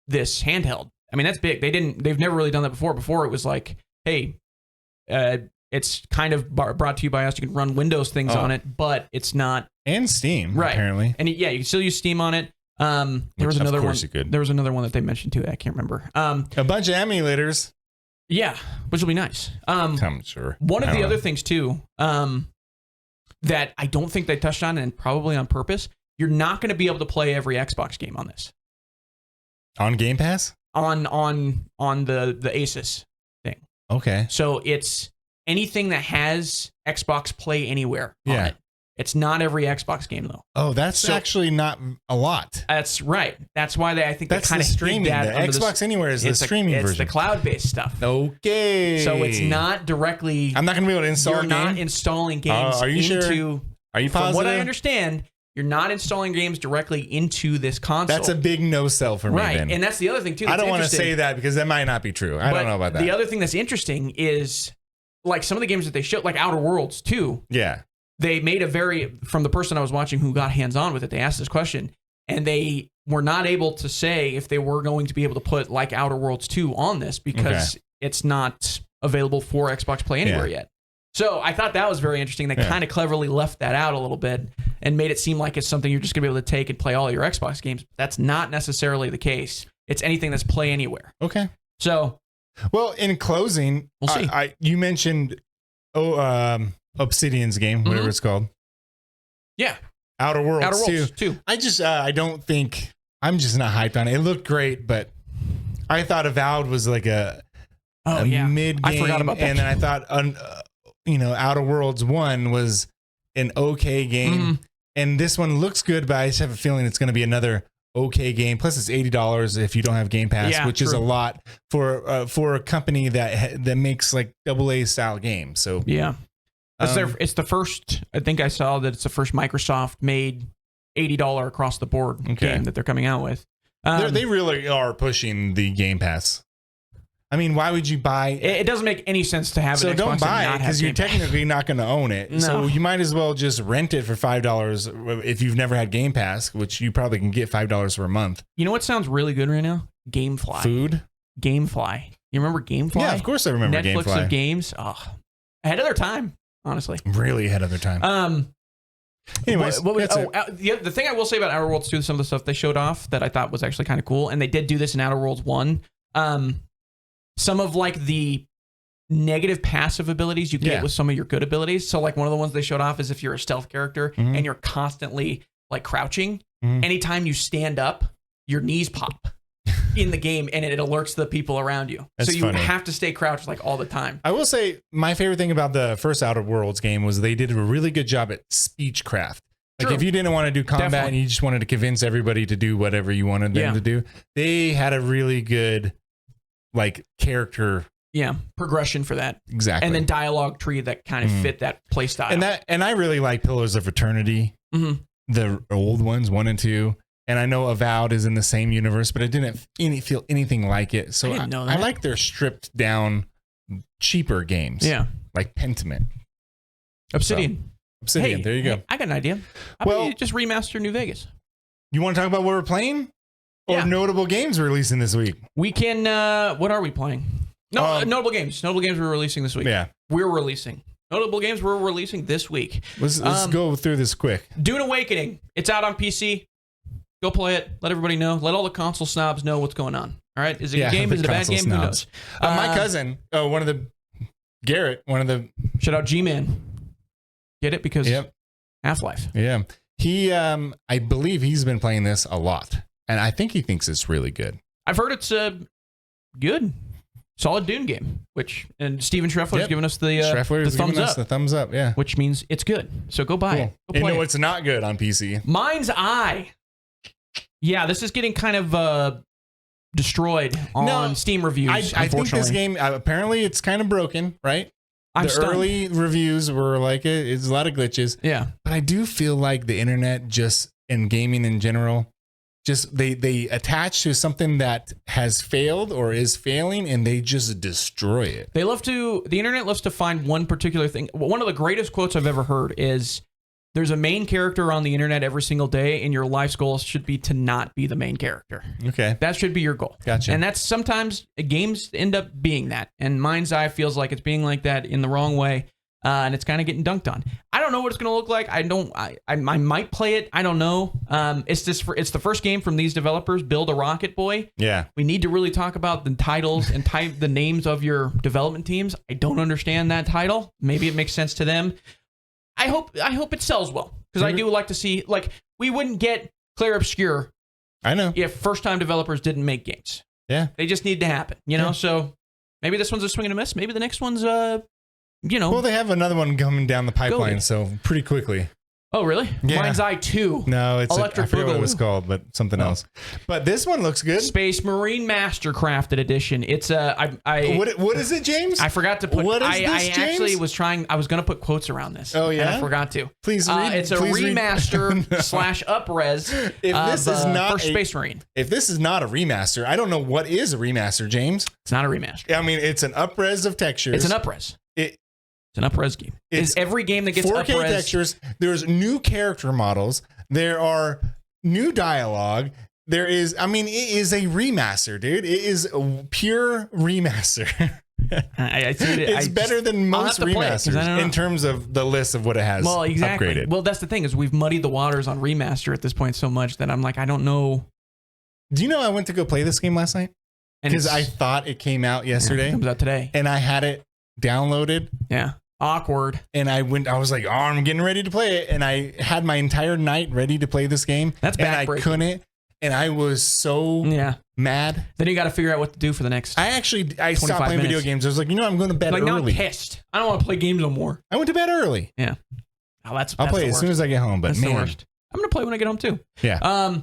this handheld. I mean, that's big. They've never really done that before. Before it was like, hey, it's kind of brought to you by us. You can run Windows things on it, but it's not. And Steam, apparently. And you can still use Steam on it. There was another one. There was another one that they mentioned too. I can't remember. A bunch of emulators. Yeah, which will be nice. I'm sure. One of the other things too, that I don't think they touched on, and probably on purpose, you're not going to be able to play every Xbox game on this. On Game Pass? On the Asus thing. Okay. So it's anything that has Xbox Play Anywhere on it. It's not every Xbox game though. Oh, that's actually not a lot. That's right. That's why I think that's they kind of streaming. The Xbox Anywhere is the streaming version. It's the cloud-based stuff. Okay. So it's not directly. I'm not going to be able to install. You're not installing games. Are you sure? Are you positive? From what I understand, you're not installing games directly into this console. That's a big no-sell for me. Right, then. And that's the other thing too. I don't want to say that because that might not be true. I don't know about that. The other thing that's interesting is like some of the games that they showed, like Outer Worlds too. Yeah. They made from the person I was watching who got hands-on with it, they asked this question, and they were not able to say if they were going to be able to put like Outer Worlds 2 on this because it's not available for Xbox Play Anywhere yet. So I thought that was very interesting. They kind of cleverly left that out a little bit and made it seem like it's something you're just going to be able to take and play all your Xbox games. That's not necessarily the case. It's anything that's Play Anywhere. Okay. So, well, in closing, we'll see. You mentioned Obsidian's game, whatever it's called. Yeah. Outer Worlds 2. I don't think, I'm just not hyped on it. It looked great, but I thought Avowed was like a mid game. I forgot about that. And then I thought, Outer Worlds 1 was an okay game. And this one looks good, but I just have a feeling it's going to be another okay game. Plus, it's $80 if you don't have Game Pass, which is a lot for a company that makes like AA style games. So yeah. It's the first, I think I saw that it's the first Microsoft made $80 across the board game that they're coming out with. They really are pushing the Game Pass. I mean, why would you buy? It doesn't make any sense to have an Xbox. So don't buy it because you're technically not going to own it. No. So you might as well just rent it for $5 if you've never had Game Pass, which you probably can get $5 for a month. You know what sounds really good right now? GameFly. Food? GameFly. You remember GameFly? Yeah, of course I remember Netflix GameFly. of games. Oh, ahead of their time. Honestly, really ahead of their time. Anyways, the thing I will say about Outer Worlds 2, some of the stuff they showed off that I thought was actually kind of cool, and they did do this in Outer Worlds 1. Some of like the negative passive abilities you get with some of your good abilities. So like one of the ones they showed off is if you're a stealth character and you're constantly like crouching, anytime you stand up, your knees pop in the game and it alerts the people around you. That's so you funny. have to stay crouched like all the time. I will say my favorite thing about the first Outer Worlds game was they did a really good job at speechcraft. Like if you didn't want to do combat and you just wanted to convince everybody to do whatever you wanted them to do, they had a really good like character progression for that. Exactly. And then dialogue tree that kind of fit that play style. And I really like Pillars of Eternity. The old ones, 1 and 2. And I know Avowed is in the same universe, but I didn't feel anything like it. So I like their stripped down, cheaper games. Yeah. Like Pentiment. Obsidian. Obsidian, there you go. I got an idea. How about you just remaster New Vegas? You want to talk about what we're playing? Or notable games we're releasing this week? We can, what are we playing? No, notable games. Notable games we're releasing this week. Yeah. We're releasing. Notable games we're releasing this week. Let's go through this quick. Dune Awakening. It's out on PC. Go play it. Let everybody know. Let all the console snobs know what's going on. All right? Is it a good game? Is it a bad game? Snobs. Who knows? My cousin, one of the Garrett, one of the shout out G-Man. Get it? Because Half-Life. Yeah. He, I believe he's been playing this a lot, and I think he thinks it's really good. I've heard it's good, solid Dune game. And Steven Schreffler's given us the thumbs up. Yeah, which means it's good. So go buy it. Go play it's not good on PC. Mind's Eye. Yeah, this is getting kind of destroyed on Steam reviews. I think this game apparently it's kind of broken, right? The early reviews were like it's a lot of glitches. Yeah. But I do feel like the internet just and gaming in general, just they attach to something that has failed or is failing and they just destroy it. The internet loves to find one particular thing. One of the greatest quotes I've ever heard is there's a main character on the internet every single day, and your life's goal should be to not be the main character. Okay. That should be your goal. Gotcha. And that's sometimes games end up being that. And Mind's Eye feels like it's being like that in the wrong way. And it's kind of getting dunked on. I don't know what it's going to look like. I might play it. I don't know. It's the first game from these developers, Build a Rocket Boy. Yeah. We need to really talk about the titles and the names of your development teams. I don't understand that title. Maybe it makes sense to them. I hope it sells well, because I do like to see, like, we wouldn't get Clair Obscur. I know. If first-time developers didn't make games. Yeah. They just need to happen, you know? So maybe this one's a swing and a miss. Maybe the next one's, Well, they have another one coming down the pipeline, so pretty quickly. Oh, really? Yeah. Mind's Eye 2. No, it's Electric I forget what it was Boogaloo. called, but something else. But this one looks good. Space Marine Mastercrafted Edition. It's what is it, James? I forgot to put. What is I this, actually James? was trying. I was going to put quotes around this. Oh yeah, and I forgot to. Please read. It's a remaster / upres. If this is not first Space Marine. If this is not a remaster, I don't know what is a remaster, James. It's not a remaster. I mean, it's an upres of textures. It's an upres. It's an upres game. It's every game that gets 4K upres. textures. There's new character models. There are new dialogue. There is, I mean, it is a remaster, dude. It is a pure remaster. It's better than most remasters in terms of the list of what it has upgraded. Well, that's the thing, is we've muddied the waters on remaster at this point so much that I'm like, I don't know. Do you know I went to go play this game last night? Because I thought it came out yesterday. It comes out today. And I had it downloaded. Yeah. Awkward. And I was like, I'm getting ready to play it. And I had my entire night ready to play this game. That's backbreaking. And I couldn't. And I was so mad. Then you got to figure out what to do for the next. I stopped playing video games. I was like, I'm going to bed early. Now I'm pissed. I don't want to play games no more. I went to bed early. Yeah. Oh, I'll play it as soon as I get home. But that's the worst. I'm going to play when I get home too. Yeah.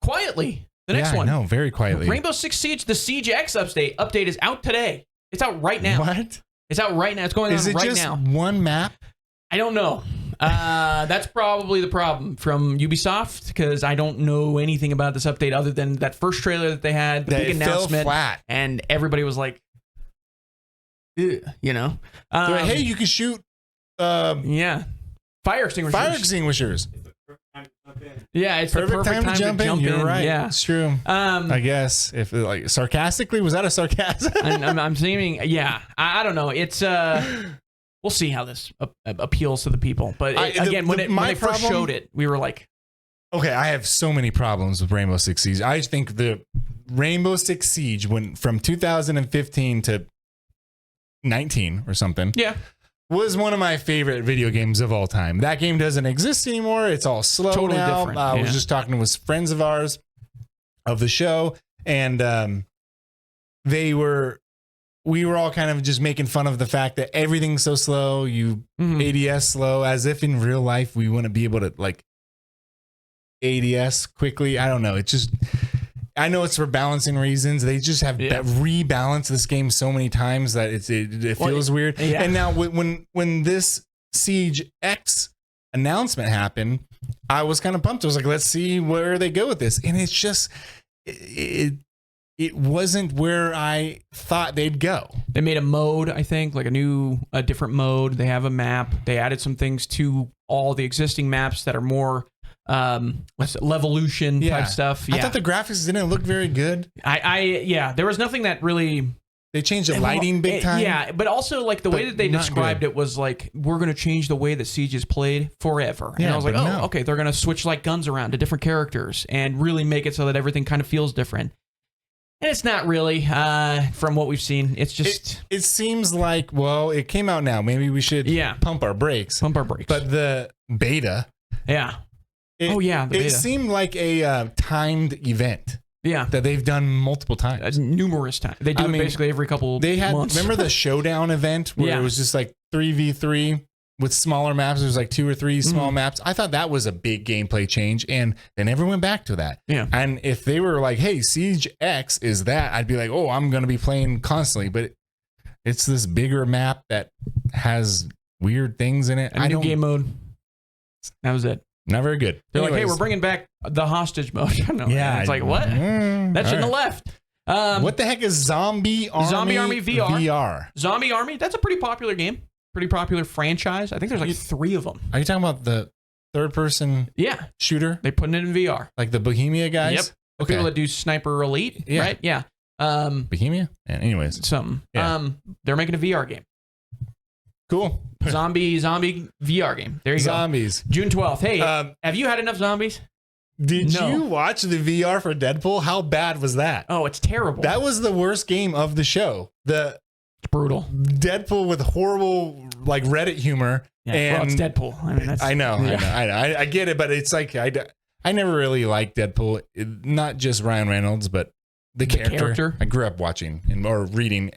Quietly. The next one. No, very quietly. Rainbow Six Siege, the Siege X update is out today. It's out right now. What? It's out right now. It's going on right now. Is it just one map? I don't know. That's probably the problem from Ubisoft, because I don't know anything about this update other than that first trailer that they had, the big announcement, flat. And everybody was like, "Ugh," you know. Like, hey, you can shoot. Fire extinguishers. Yeah, it's perfect time to jump in. You're right. Yeah, it's true. I guess if like sarcastically, was that a sarcasm? I'm seeming. Yeah, I don't know. It's we'll see how this appeals to the people. But when they first showed it, we were like, okay, I have so many problems with Rainbow Six Siege. I think the Rainbow Six Siege went from 2015 to 19 or something. Yeah. Was one of my favorite video games of all time. That game doesn't exist anymore. It's all slow totally now. Different. I was just talking with friends of ours of the show, and we were all kind of just making fun of the fact that everything's so slow. ADS slow, as if in real life we wouldn't be able to like ADS quickly. I don't know. It's just. I know it's for balancing reasons. They just have rebalanced this game so many times that it feels weird. Yeah. And now when this Siege X announcement happened, I was kind of pumped. I was like, let's see where they go with this. And it's just it wasn't where I thought they'd go. They made a mode, I think, like a different mode. They have a map. They added some things to all the existing maps that are more Levolution type stuff. I thought the graphics didn't look very good. There was nothing that really. They changed the lighting big time. Yeah, but also like the way that they described it was like, we're going to change the way that Siege is played forever. And I was like, okay, they're going to switch like guns around to different characters and really make it so that everything kind of feels different. And it's not really, from what we've seen. It's just... It seems like, well, it came out now. Maybe we should pump our brakes. Pump our brakes. But the beta... Yeah. The beta. It seemed like a timed event. Yeah. That they've done multiple times. Numerous times. They do it basically every couple months. Remember the showdown event where it was just like 3v3 with smaller maps? There was like 2 or 3 small maps. I thought that was a big gameplay change, and they never went back to that. Yeah. And if they were like, hey, Siege X is that, I'd be like, oh, I'm going to be playing constantly. But it's this bigger map that has weird things in it. I don't game mode. That was it. Not very good. They're like, hey, we're bringing back the hostage mode. Yeah. It's like, what? That shouldn't have left. What the heck is Zombie Army? Zombie Army VR. Zombie Army, that's a pretty popular game. Pretty popular franchise. I think there's like 3 of them. Are you talking about the third-person shooter? They're putting it in VR. Like the Bohemia guys? Yep. Okay. People that do Sniper Elite, right? Yeah. Bohemia? Yeah, anyways. Something. Yeah. They're making a VR game. Cool. Zombie VR game. There you Zombies. go. June 12th. Hey, have you had enough zombies? Did you watch the VR for Deadpool? How bad was that? Oh, it's terrible. That was the worst game of the show. It's brutal. Deadpool with horrible like Reddit humor. Yeah, and well, it's Deadpool. I mean, I know. I get it, but it's like I never really liked Deadpool. Not just Ryan Reynolds, but the character. I grew up watching or reading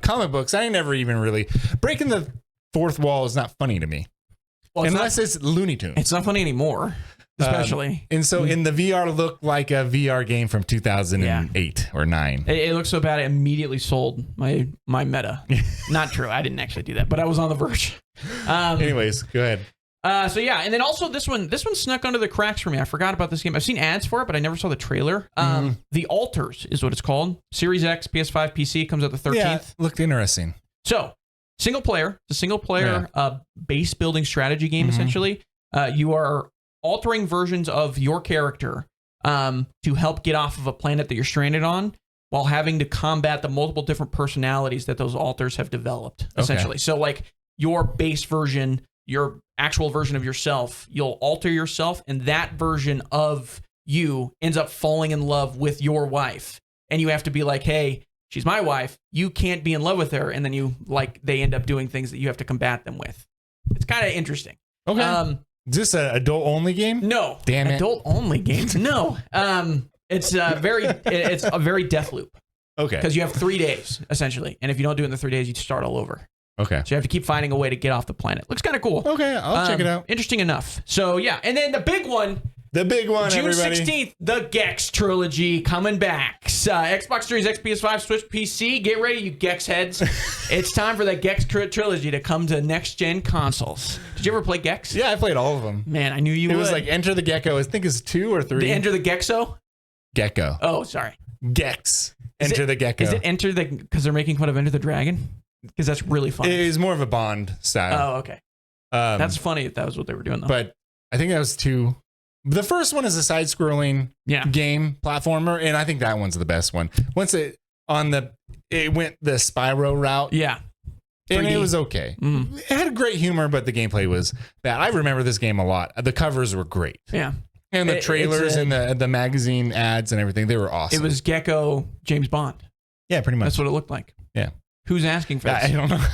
comic books. I never even really breaking the fourth wall is not funny to me. Well, unless it's Looney Tunes. It's not funny anymore. Especially. And so in the VR looked like a VR game from 2008 or 9. It looked so bad I immediately sold my Meta. Not true. I didn't actually do that, but I was on the verge. Anyways, go ahead. And then also this one snuck under the cracks for me. I forgot about this game. I've seen ads for it, but I never saw the trailer. The Alters is what it's called. Series X, PS5, PC, comes out the 13th. Yeah, looked interesting. So, single player base building strategy game, essentially. You are altering versions of your character to help get off of a planet that you're stranded on while having to combat the multiple different personalities that those alters have developed, essentially. So, like, your base version, your actual version of yourself, you'll alter yourself, and that version of you ends up falling in love with your wife. And you have to be like, hey, she's my wife. You can't be in love with her. And then they end up doing things that you have to combat them with. It's kind of interesting. Okay. Is this an adult-only game? No. Damn it. Adult-only game? No. It's a very death loop. Okay. Because you have 3 days, essentially. And if you don't do it in the 3 days, you start all over. Okay. So you have to keep finding a way to get off the planet. Looks kind of cool. Okay, I'll check it out. Interesting enough. So, yeah. And then the big one. June everybody. 16th, the Gex trilogy coming back. Xbox Series X, PS5, Switch, PC. Get ready, you Gex heads. It's time for the Gex trilogy to come to next-gen consoles. Did you ever play Gex? Yeah, I played all of them. Man, I knew you would. It was like Enter the Gecko. I think it's 2 or 3. The Enter the Gexo? Gecko. Oh, sorry. Gex. Enter the Gecko. Is it because they're making fun of Enter the Dragon? Because that's really funny. It is more of a Bond style. Oh, okay. That's funny if that was what they were doing, though. But I think that was 2. The first one is a side-scrolling game platformer, and I think that one's the best one. Once it went the Spyro route. Yeah. And it was okay. It had great humor, but the gameplay was bad. I remember this game a lot. The covers were great. Yeah. And the trailers and the magazine ads and everything, they were awesome. It was Gecko James Bond. Yeah, pretty much. That's what it looked like. Yeah. Who's asking for this? I don't know.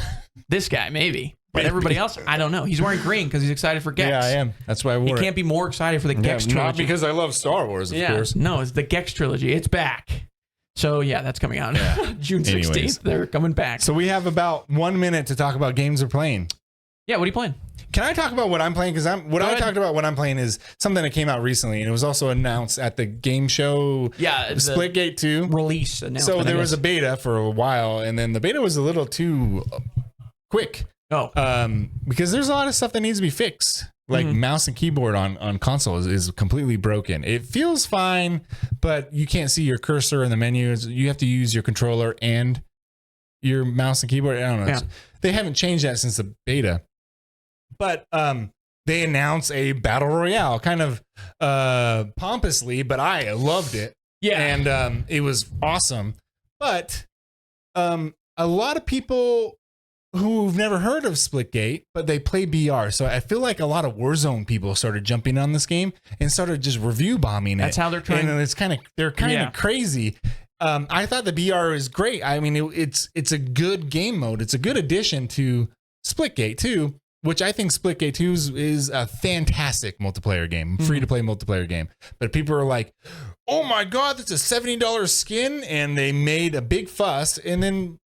This guy, maybe. But everybody else, I don't know. He's wearing green because he's excited for Gex. Yeah, I am. That's why I wore it. He can't be more excited for the Gex trilogy. Not because I love Star Wars, of course. No, it's the Gex trilogy. It's back. So, yeah, that's coming out June 16th. Anyways. They're coming back. So we have about 1 minute to talk about games we're playing. Yeah, what are you playing? Can I talk about what I'm playing? Because talked about what I'm playing is something that came out recently, and it was also announced at the game show. Yeah, Splitgate 2 release announcement. So there was a beta for a while, and then the beta was a little too quick. Oh, because there's a lot of stuff that needs to be fixed. Like mouse and keyboard on console is completely broken. It feels fine, but you can't see your cursor in the menus. You have to use your controller and your mouse and keyboard. I don't know. Yeah. They haven't changed that since the beta. But they announced a battle royale, kind of pompously, but I loved it. Yeah, and it was awesome. But a lot of people who've never heard of Splitgate, but they play BR. So I feel like a lot of Warzone people started jumping on this game and started just review bombing it. That's how they're trying. And it's they're kind of crazy. I thought the BR is great. I mean, it's a good game mode. It's a good addition to Splitgate 2, which I think Splitgate 2 is a fantastic multiplayer game, free-to-play multiplayer game. But people are like, oh my God, that's a $70 skin, and they made a big fuss, and then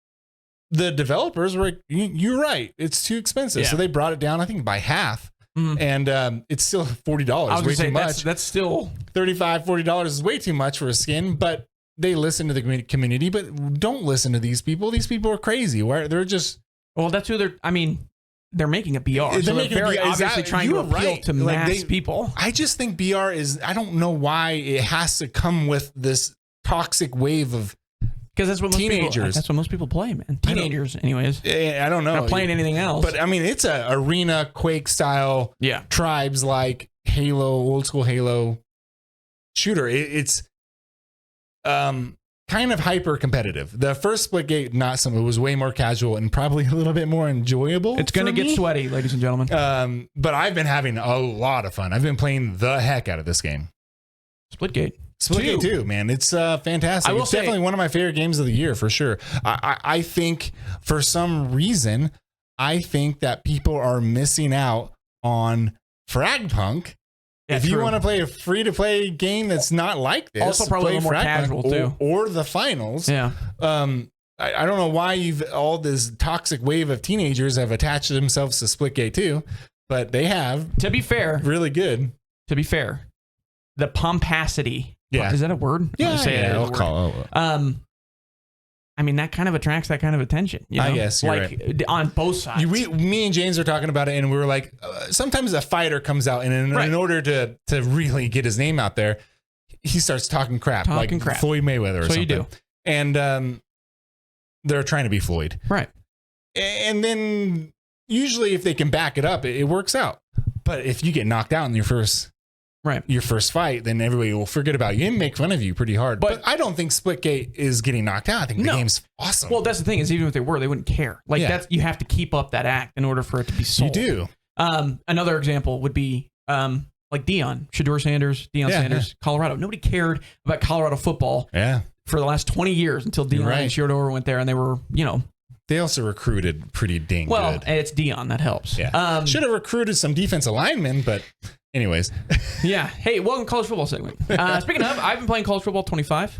the developers were like, you're right, it's too expensive. Yeah. So they brought it down, I think, by half. And it's still $40, way too much. That's still $35, $40 is way too much for a skin, but they listen to the community, but don't listen to these people. These people are crazy. They're just... Well, that's who they're making a BR. So they're very obviously trying to appeal to mass people. I just think BR is... I don't know why it has to come with this toxic wave of because that's what most people play, man. Teenagers, anyways. I don't know. Not playing anything else. But I mean, it's a arena Quake style tribes like Halo, old school Halo shooter. It's kind of hyper competitive. The first Splitgate, not some. It was way more casual and probably a little bit more enjoyable. It's going to get sweaty, ladies and gentlemen. But I've been having a lot of fun. I've been playing the heck out of this game. Splitgate 2, man. It's fantastic. It's definitely one of my favorite games of the year for sure. I think for some reason, I think that people are missing out on Fragpunk. Yeah, if you want to play a free-to-play game that's not like this, also probably a little more casual too, or the finals. Yeah. I don't know why all this toxic wave of teenagers have attached themselves to Splitgate 2, but they have. To be fair, really good. To be fair, the pomposity. Yeah. Is that a word? Yeah, I'll call it. I mean, that kind of attracts that kind of attention. You know? I guess you're right. On both sides. Me and James are talking about it, and we were like, sometimes a fighter comes out, and in order to really get his name out there, he starts talking crap. Floyd Mayweather or something. You do. And they're trying to be Floyd. Right. And then usually if they can back it up, it works out. But if you get knocked out in your first fight, then everybody will forget about you and make fun of you pretty hard. But I don't think Splitgate is getting knocked out. I think the game's awesome. Well, that's the thing is, even if they were, they wouldn't care. You have to keep up that act in order for it to be sold. You do. Another example would be like Deion Sanders, Colorado. Nobody cared about Colorado football for the last 20 years until Deion and Shador went there, and they were, They also recruited pretty dang good. Well, it's Deion. That helps. Yeah. Should have recruited some defensive linemen, but... Anyways. Yeah. Hey, welcome to College Football segment. Speaking of, I've been playing College Football 25.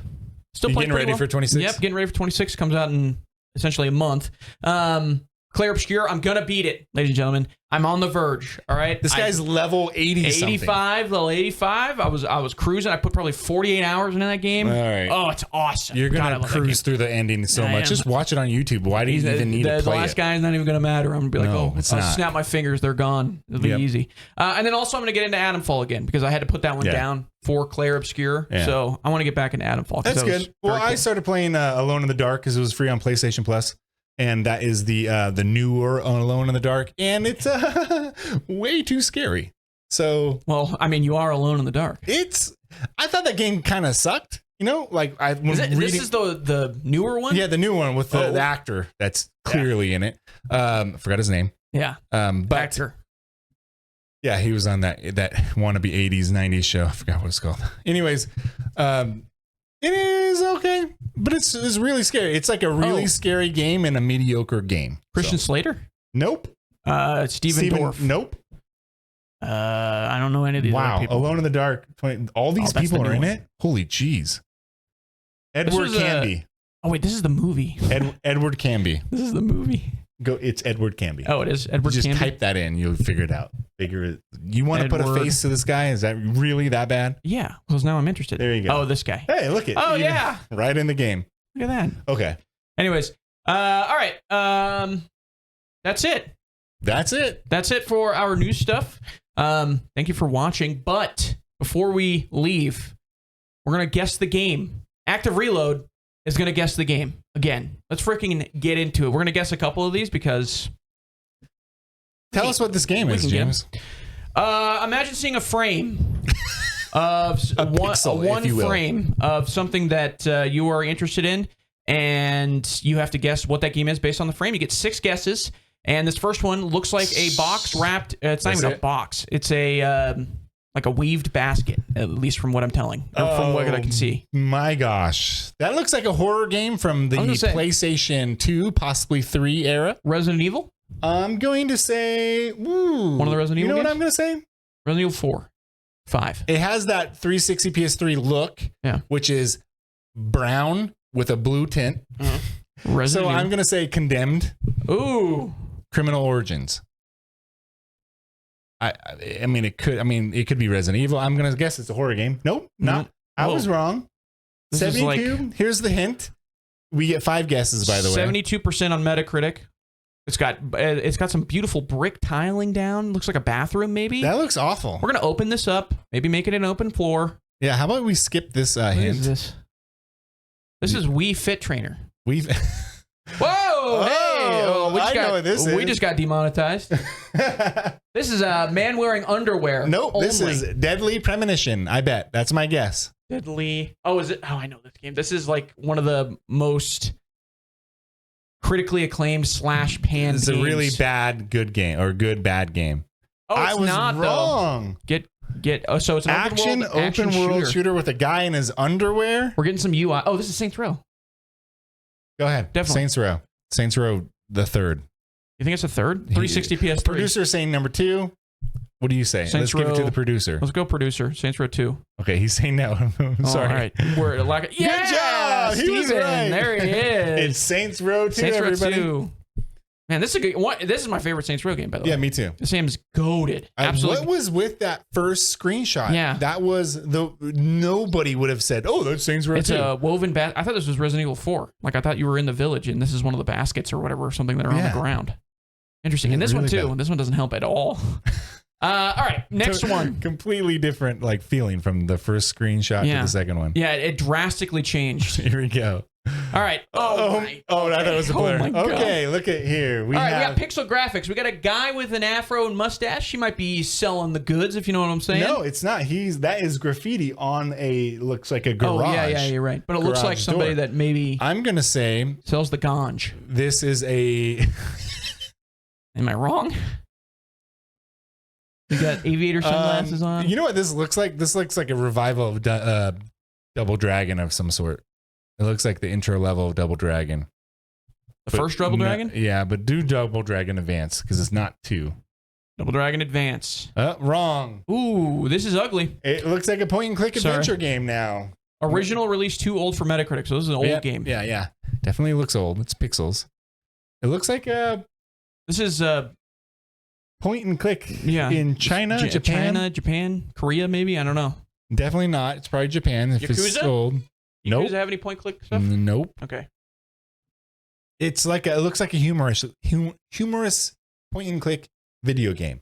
Still playing getting ready for 26? Yep, getting ready for 26. Comes out in essentially a month. Claire Obscure, I'm going to beat it, ladies and gentlemen. I'm on the verge, all right? This guy's level 80 something. 85, level 85. I was cruising. I put probably 48 hours into that game. All right. Oh, it's awesome. You're going to cruise through the ending so much. Just watch it on YouTube. Why do you even need to play it? The last guy's not even going to matter. I'm going to be like, it's I'll not. snap my fingers. They're gone. It'll be easy. And then also I'm going to get into Adamfall again because I had to put that one down for Claire Obscure. Yeah. So I want to get back into Adamfall. That's good. Well, I started playing Alone in the Dark because it was free on PlayStation Plus. And that is the newer Alone in the Dark, and it's way too scary. So, well, I mean, you are alone in the dark. I thought that game kind of sucked. This is the newer one. Yeah, the new one with the actor that's clearly in it. I forgot his name. Yeah, but actor. Yeah, he was on that wannabe 80s 90s show. I forgot what it's called. Anyways, it is okay, but it's really scary. It's like a really scary game and a mediocre game. Christian Slater? Nope. Steven Dorff? Nope. I don't know any of these other people. Alone in the Dark. All these people are in it? Holy jeez. Edward Canby. This is the movie. Edward Canby. This is the movie. It's Edward Canby. Oh, it is Edward Canby. Just type that in. You'll figure it out. You want to put a face to this guy? Is that really that bad? Yeah. Because now I'm interested. There you go. Oh, this guy. Hey, look at. Oh, yeah. Right in the game. Look at that. Okay. Anyways. All right. That's it. That's it for our new stuff. Thank you for watching. But before we leave, we're going to guess the game. Active Reload is going to guess the game again. Let's freaking get into it. We're going to guess a couple of these because... Tell us what this game is, James. Imagine seeing a frame of one frame of something that you are interested in, and you have to guess what that game is based on the frame. You get 6 guesses, and this first one looks like a box wrapped... it's not even a box. It's a like a weaved basket, at least from what I'm telling, or from what I can see. My gosh, that looks like a horror game from the PlayStation 2, possibly 3 era. Resident Evil. I'm going to say, one of the Resident Evil. You know games? what I'm going to say? Resident Evil 4, 5. It has that 360 PS3 look, which is brown with a blue tint. So I'm going to say Condemned. Ooh. Criminal Origins. I mean, it could be Resident Evil. I'm going to guess it's a horror game. Nope, not. I was wrong. 72. Here's the hint. We get 5 guesses, by the way. 72% on Metacritic. It's got some beautiful brick tiling down. Looks like a bathroom, maybe. That looks awful. We're gonna open this up. Maybe make it an open floor. Yeah. How about we skip this hint? What is this? This is Wii Fit Trainer. Whoa! Hey! We just got demonetized. This is a man wearing underwear. Nope. Only. This is Deadly Premonition. I bet that's my guess. Deadly. Oh, is it? Oh, I know this game. This is like one of the most critically acclaimed / pan. It's a really bad good game or good bad game. Oh, I was not wrong. Though. So it's an open world shooter with a guy in his underwear. We're getting some UI. Oh, this is Saints Row. Go ahead. Definitely. Saints Row the third. You think it's a third? 360 PS3. Producer saying number 2. What do you say? Let's give it to the producer. Let's go, producer. Saints Row 2. Okay, he's saying no. I'm sorry. All right. We're like, good job. Steven, he was right. There he is. It's Saints Row 2. Saints Row everybody. 2. Man, this is a good. This is my favorite Saints Row game, by the way. Yeah, me too. This game's goated. Absolutely. What was with that first screenshot? Yeah, that was nobody would have said, "Oh, that's Saints Row 2." It's a woven I thought this was Resident Evil 4. Like I thought you were in the village, and this is one of the baskets or whatever, something that are on the ground. Interesting. And this one too. This one doesn't help at all. All right, next one. Completely different like feeling from the first screenshot to the second one. Yeah, it drastically changed. Here we go. All right. I thought it was a blur. Okay, look at here. We got pixel graphics. We got a guy with an afro and mustache. He might be selling the goods, if you know what I'm saying. No, it's not. That is graffiti on looks like a garage. Oh, yeah, you're right. But it looks like somebody that maybe I'm going to say sells the ganj. This is a Am I wrong? You got aviator sunglasses on. You know what this looks like? This looks like a revival of Double Dragon of some sort. It looks like the intro level of Double Dragon. The first Double Dragon? Yeah, but do Double Dragon Advance because it's not 2. Double Dragon Advance. Wrong. Ooh, this is ugly. It looks like a point-and-click adventure game now. Original release, too old for Metacritic, so this is an old game. Yeah. Definitely looks old. It's pixels. It looks like this is point-and-click in China, Japan, Korea, maybe? I don't know. Definitely not. It's probably Japan if it's old. Nope. Does it have any point-click stuff? Nope. Okay. It's like it looks like a humorous point-and-click video game.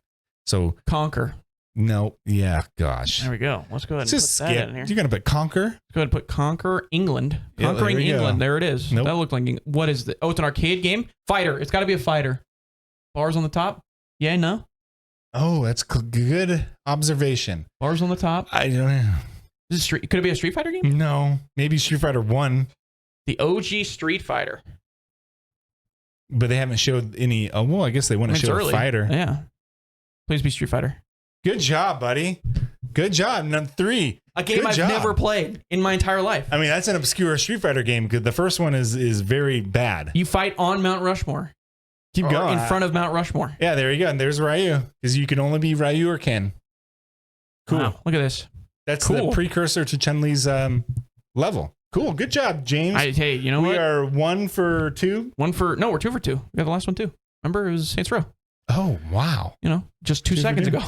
So Conquer. No. Yeah. Gosh. There we go. Let's go ahead and put that in here. You're gonna put Conquer. Let's go ahead and put Conquer England. Conquering England. There it is. Nope. That looked like. What is it? Oh, it's an arcade game. Fighter. It's got to be a fighter. Bars on the top. Yeah. No. Oh, that's good observation. Bars on the top. I don't know. Could it be a Street Fighter game? No, maybe Street Fighter 1. The OG Street Fighter. But they haven't showed any. Oh, well, I guess they want to show a fighter. Yeah. Please be Street Fighter. Good job, buddy. Good job. Number 3. A game I've never played in my entire life. I mean, that's an obscure Street Fighter game because the first one is very bad. You fight on Mount Rushmore. Keep going. In front of Mount Rushmore. Yeah, there you go. And there's Ryu because you can only be Ryu or Ken. Cool. Wow, look at this. That's the precursor to Chun-Li's level. Cool. Good job, James. Hey, you know what? We are 1 for 2. We're 2 for 2. We got the last one too. Remember, it was Saints Row. Oh, wow. You know, just 2 seconds ago.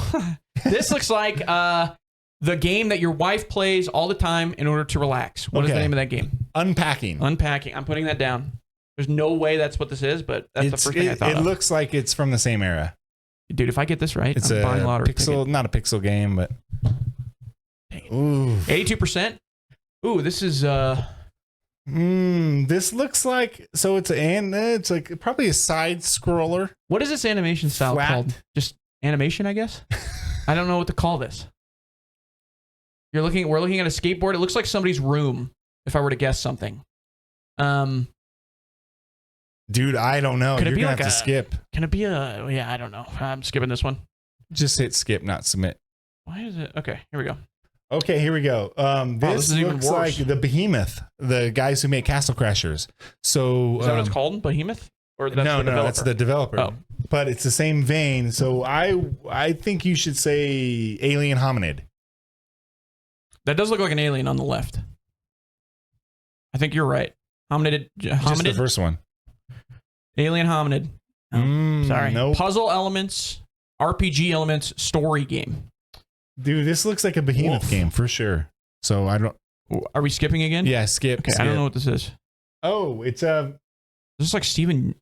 This looks like the game that your wife plays all the time in order to relax. What is the name of that game? Unpacking. I'm putting that down. There's no way that's what this is, but that's the first thing I thought of. It looks like it's from the same era. Dude, if I get this right, it's I'm buying lottery ticket. Not a pixel game, but... Ooh. 82%. Ooh, this is... This looks like... So it's like probably a side scroller. What is this animation style called? Just animation, I guess? I don't know what to call this. We're looking at a skateboard. It looks like somebody's room, if I were to guess something. Dude, I don't know. You're gonna have to skip. Can it be a... Yeah, I don't know. I'm skipping this one. Just hit skip, not submit. Why is it? Okay, here we go. Okay, here we go. This is even looks worse. like the Behemoth, the guys who make Castle Crashers. So Is that what it's called? Behemoth? Or that's no, the developer? that's the developer. Oh. But it's the same vein. So I think you should say Alien Hominid. That does look like an alien on the left. I think you're right. Hominid. Just the first one. Alien Hominid. Oh, sorry. Nope. Puzzle elements, RPG elements, story game. Dude, this looks like a Behemoth game for sure. So I don't. Are we skipping again? Yeah, skip. Okay, skip. I don't know what this is. Oh, it's This is like Steven.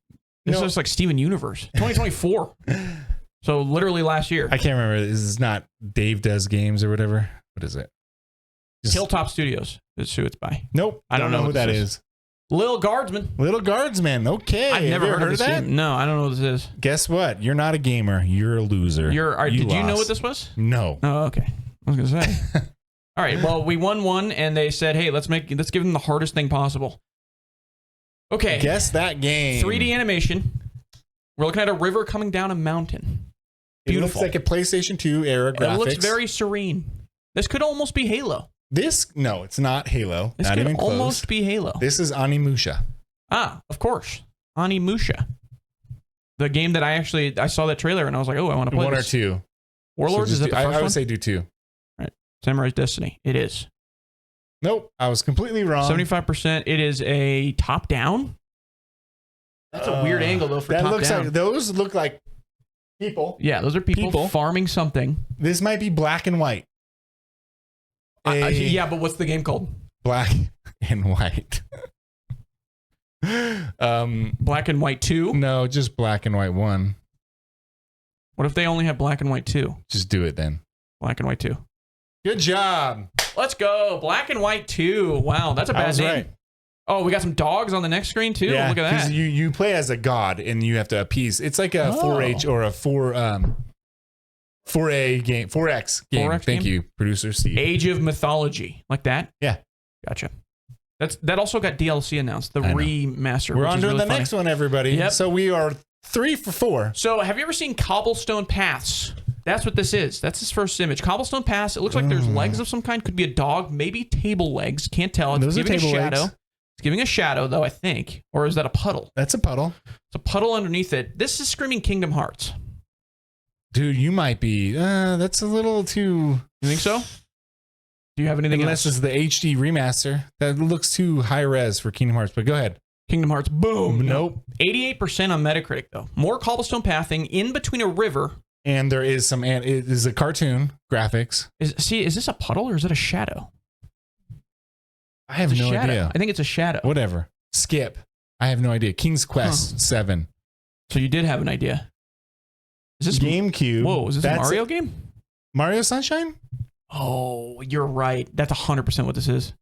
This is like Steven Universe. 2024. So literally last year. I can't remember. This is not Dave Does Games or whatever. What is it? Hilltop Studios is who it's by. Nope. I don't know who what that this is. Little Guardsman. Little Guardsman. Okay. I've never Have you heard of that. No, I don't know what this is. Guess what? You're not a gamer. You're a loser. Did you know what this was? No. Oh, okay. I was gonna say. All right. Well, we won one, and they said, "Hey, let's give them the hardest thing possible." Okay. Guess that game. 3D animation. We're looking at a river coming down a mountain. Beautiful. It looks like a PlayStation 2 era graphics. It looks very serene. This could almost be Halo. No, it's not Halo. This not could even close. almost be Halo. This is Onimusha. Ah, of course. Onimusha. The game that I saw that trailer and I was like, oh, I want to play One this. or two. Warlords, So is that the first one? I would say do two. Right. Samurai's Destiny. It is. Nope, I was completely wrong. 75%. It is a top-down. That's a weird angle, though, for top-down. Those look like people. Yeah, those are people farming something. This might be black and white. Yeah, but what's the game called? Black and white. Black and White 2? No, just black and white 1. What if they only have Black and White 2? Just do it then. Black and White 2. Good job. Let's go. Black and White 2. Wow, that's a bad name. Right. Oh, we got some dogs on the next screen too. Yeah, look at that. You play as a god and you have to appease. It's like a 4H or a 4A game, 4X game. 4X Thank you, producer Steve. Age of Mythology, like that. Yeah, gotcha. That also got DLC announced. The remaster. We're on to the next one, everybody. Yep. So we are 3 for 4. So have you ever seen Cobblestone Paths? That's what this is. That's his first image. Cobblestone Paths. It looks like there's legs of some kind. Could be a dog, maybe table legs. Can't tell. It's giving a shadow. Legs. It's giving a shadow, though, I think. Or is that a puddle? That's a puddle. It's a puddle underneath it. This is screaming Kingdom Hearts. Dude, you might be. That's a little too. You think so? Do you have anything Unless else? it's the HD remaster. That looks too high res for Kingdom Hearts, but go ahead. Kingdom Hearts, boom. Nope. 88% on Metacritic, though. More cobblestone pathing in between a river. And there is some. It is a cartoon graphics. Is this a puddle or is it a shadow? I have no idea. I think it's a shadow. Whatever. Skip. I have no idea. King's Quest 7. So you did have an idea. Is this GameCube? Whoa, is this a Mario game? Mario Sunshine? Oh, you're right. That's 100% what this is.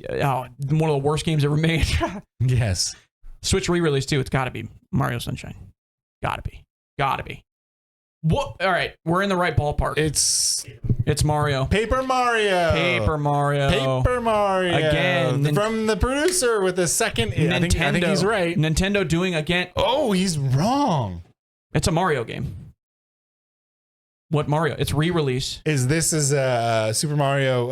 Oh, one of the worst games ever made. Yes. Switch re-release too. It's got to be Mario Sunshine. Got to be. What? All right, we're in the right ballpark. It's Mario. Paper Mario. Again. From the producer with the second. Nintendo. I think he's right. Nintendo doing again. Oh, he's wrong. It's a Mario game. What Mario? It's re-release. Is a Super Mario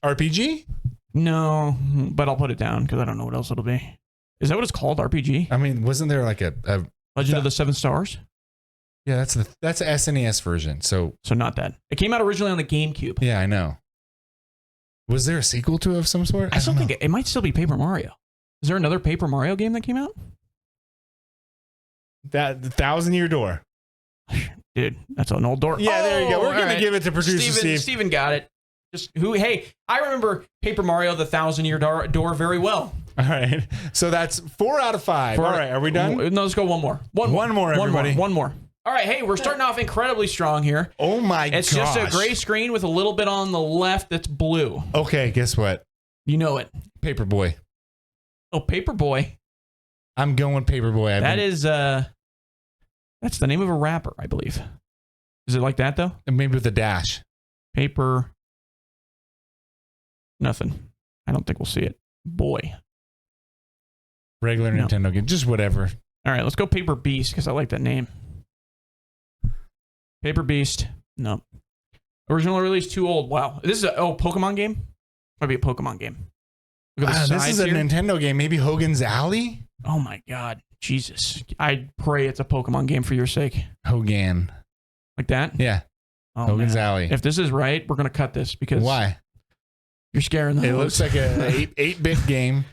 RPG? No, but I'll put it down because I don't know what else it'll be. Is that what it's called? RPG? I mean, wasn't there like a Legend of the Seven Stars? Yeah, that's the SNES version. So not that. It came out originally on the GameCube. Yeah, I know. Was there a sequel to it of some sort? I still think it might still be Paper Mario. Is there another Paper Mario game that came out? That the 1,000-Year Door. Dude, that's an old door. Yeah, there you go. We're going to give it to producer Steve. Steven got it. Hey, I remember Paper Mario, the 1,000-Year Door very well. All right. So that's 4 out of 5. All right. Are we done? No, let's go one more. One more, everybody. One more. All right. Hey, we're starting off incredibly strong here. Oh, my gosh. It's just a gray screen with a little bit on the left that's blue. Okay. Guess what? You know it. Paperboy. Oh, Paperboy. I'm going Paperboy. That's the name of a rapper, I believe. Is it like that, though? Maybe with a dash. Paper. Nothing. I don't think we'll see it. Boy. Regular Nintendo game. Just whatever. All right, let's go Paper Beast because I like that name. Paper Beast. No. Original release, too old. Wow. This is a Pokemon game? Might be a Pokemon game. Look at the This is size a here. Nintendo game. Maybe Hogan's Alley? Oh my God. Jesus. I pray it's a Pokemon game for your sake. Hogan. Like that? Yeah. Oh, Hogan's man. Alley. If this is right, we're going to cut this because Why? you're scaring the It host. looks like a 8-bit game.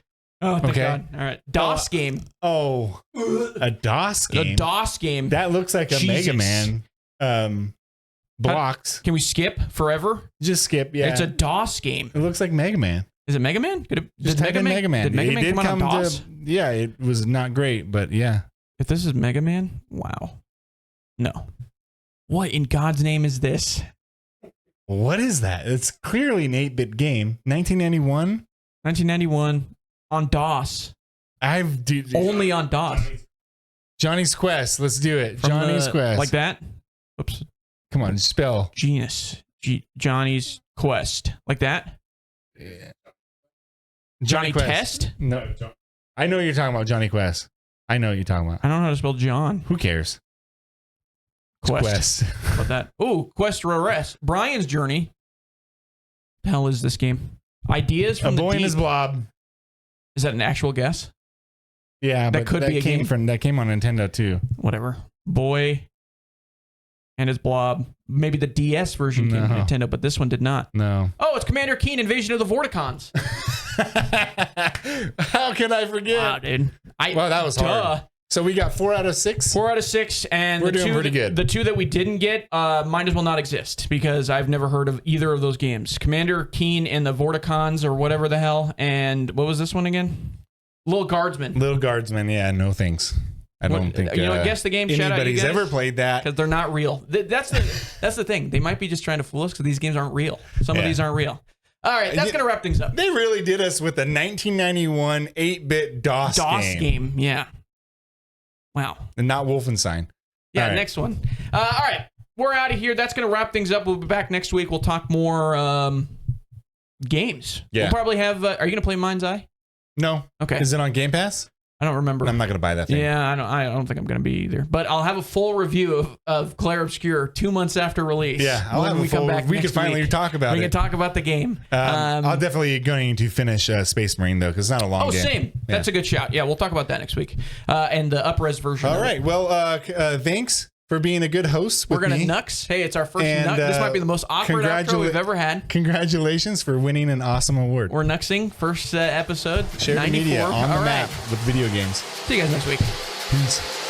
Oh, thank Okay. God. All right. DOS game. Oh, a DOS game. The DOS game. That looks like a Jesus. Mega Man. Blocks. Can we skip forever? Just skip. Yeah. It's a DOS game. It looks like Mega Man. Is it Mega Man? Just type in Mega Man. Did Mega It Man did come out on DOS? yeah, it was not great, but yeah. If this is Mega Man, wow. No. What in God's name is this? What is that? It's clearly an 8-bit game. 1991. 1991 on DOS. Only on DOS. Johnny's Quest. Let's do it. From Johnny's Quest. Like that? Oops. Come on, spell. Genus. Johnny's Quest. Like that? Yeah. Johnny Test? No. I know what you're talking about, Johnny Quest. I know what you're talking about. I don't know how to spell John. Who cares? Quest. How about that? Ooh, Quest Rest. Brian's Journey. The hell is this game? Ideas from A the Boy Deep. and His Blob. Is that an actual guess? Yeah, That but could be a came game. that came on Nintendo too. Whatever. Boy and His Blob. Maybe the DS version came to No. Nintendo, but this one did not. No. Oh, it's Commander Keen Invasion of the Vorticons. How can I forget? Wow, dude. Well, that was hard. So we got 4 out of 6. 4 out of 6, and We're doing pretty good. The 2 that we didn't get might as well not exist because I've never heard of either of those games. Commander Keen and the Vorticons or whatever the hell, and what was this one again? Little Guardsman. Little Guardsman, yeah, no thanks. I don't think guess the game. Shout out you anybody's guys, ever played that. because they're not real. That's the thing. They might be just trying to fool us because these games aren't real. Some of Yeah. these aren't real. All right, that's gonna wrap things up. They really did us with a 1991 8-bit DOS game. Yeah. Wow. And not Wolfenstein. Yeah, All right. next one. All right, we're out of here. That's going to wrap things up. We'll be back next week. We'll talk more games. Yeah. We'll probably have... are you going to play Mind's Eye? No. Okay. Is it on Game Pass? I don't remember. I'm not going to buy that thing. Yeah, I don't think I'm going to be either. But I'll have a full review of Claire Obscure 2 months after release. Yeah, I'll have a full... We can finally talk about it. We can talk about the game. I'm definitely going to finish Space Marine, though, because it's not a long game. Same. Yeah. That's a good shout. Yeah, we'll talk about that next week. And the up-res version. All right. Well, thanks for being a good host with We're going me. to Nux. Hey, it's our first And, Nux. This might be the most awkward outro we've ever had. Congratulations for winning an awesome award. We're Nuxing. First episode. Share the 94. media on the All map right. with video games. See you guys next week. Peace.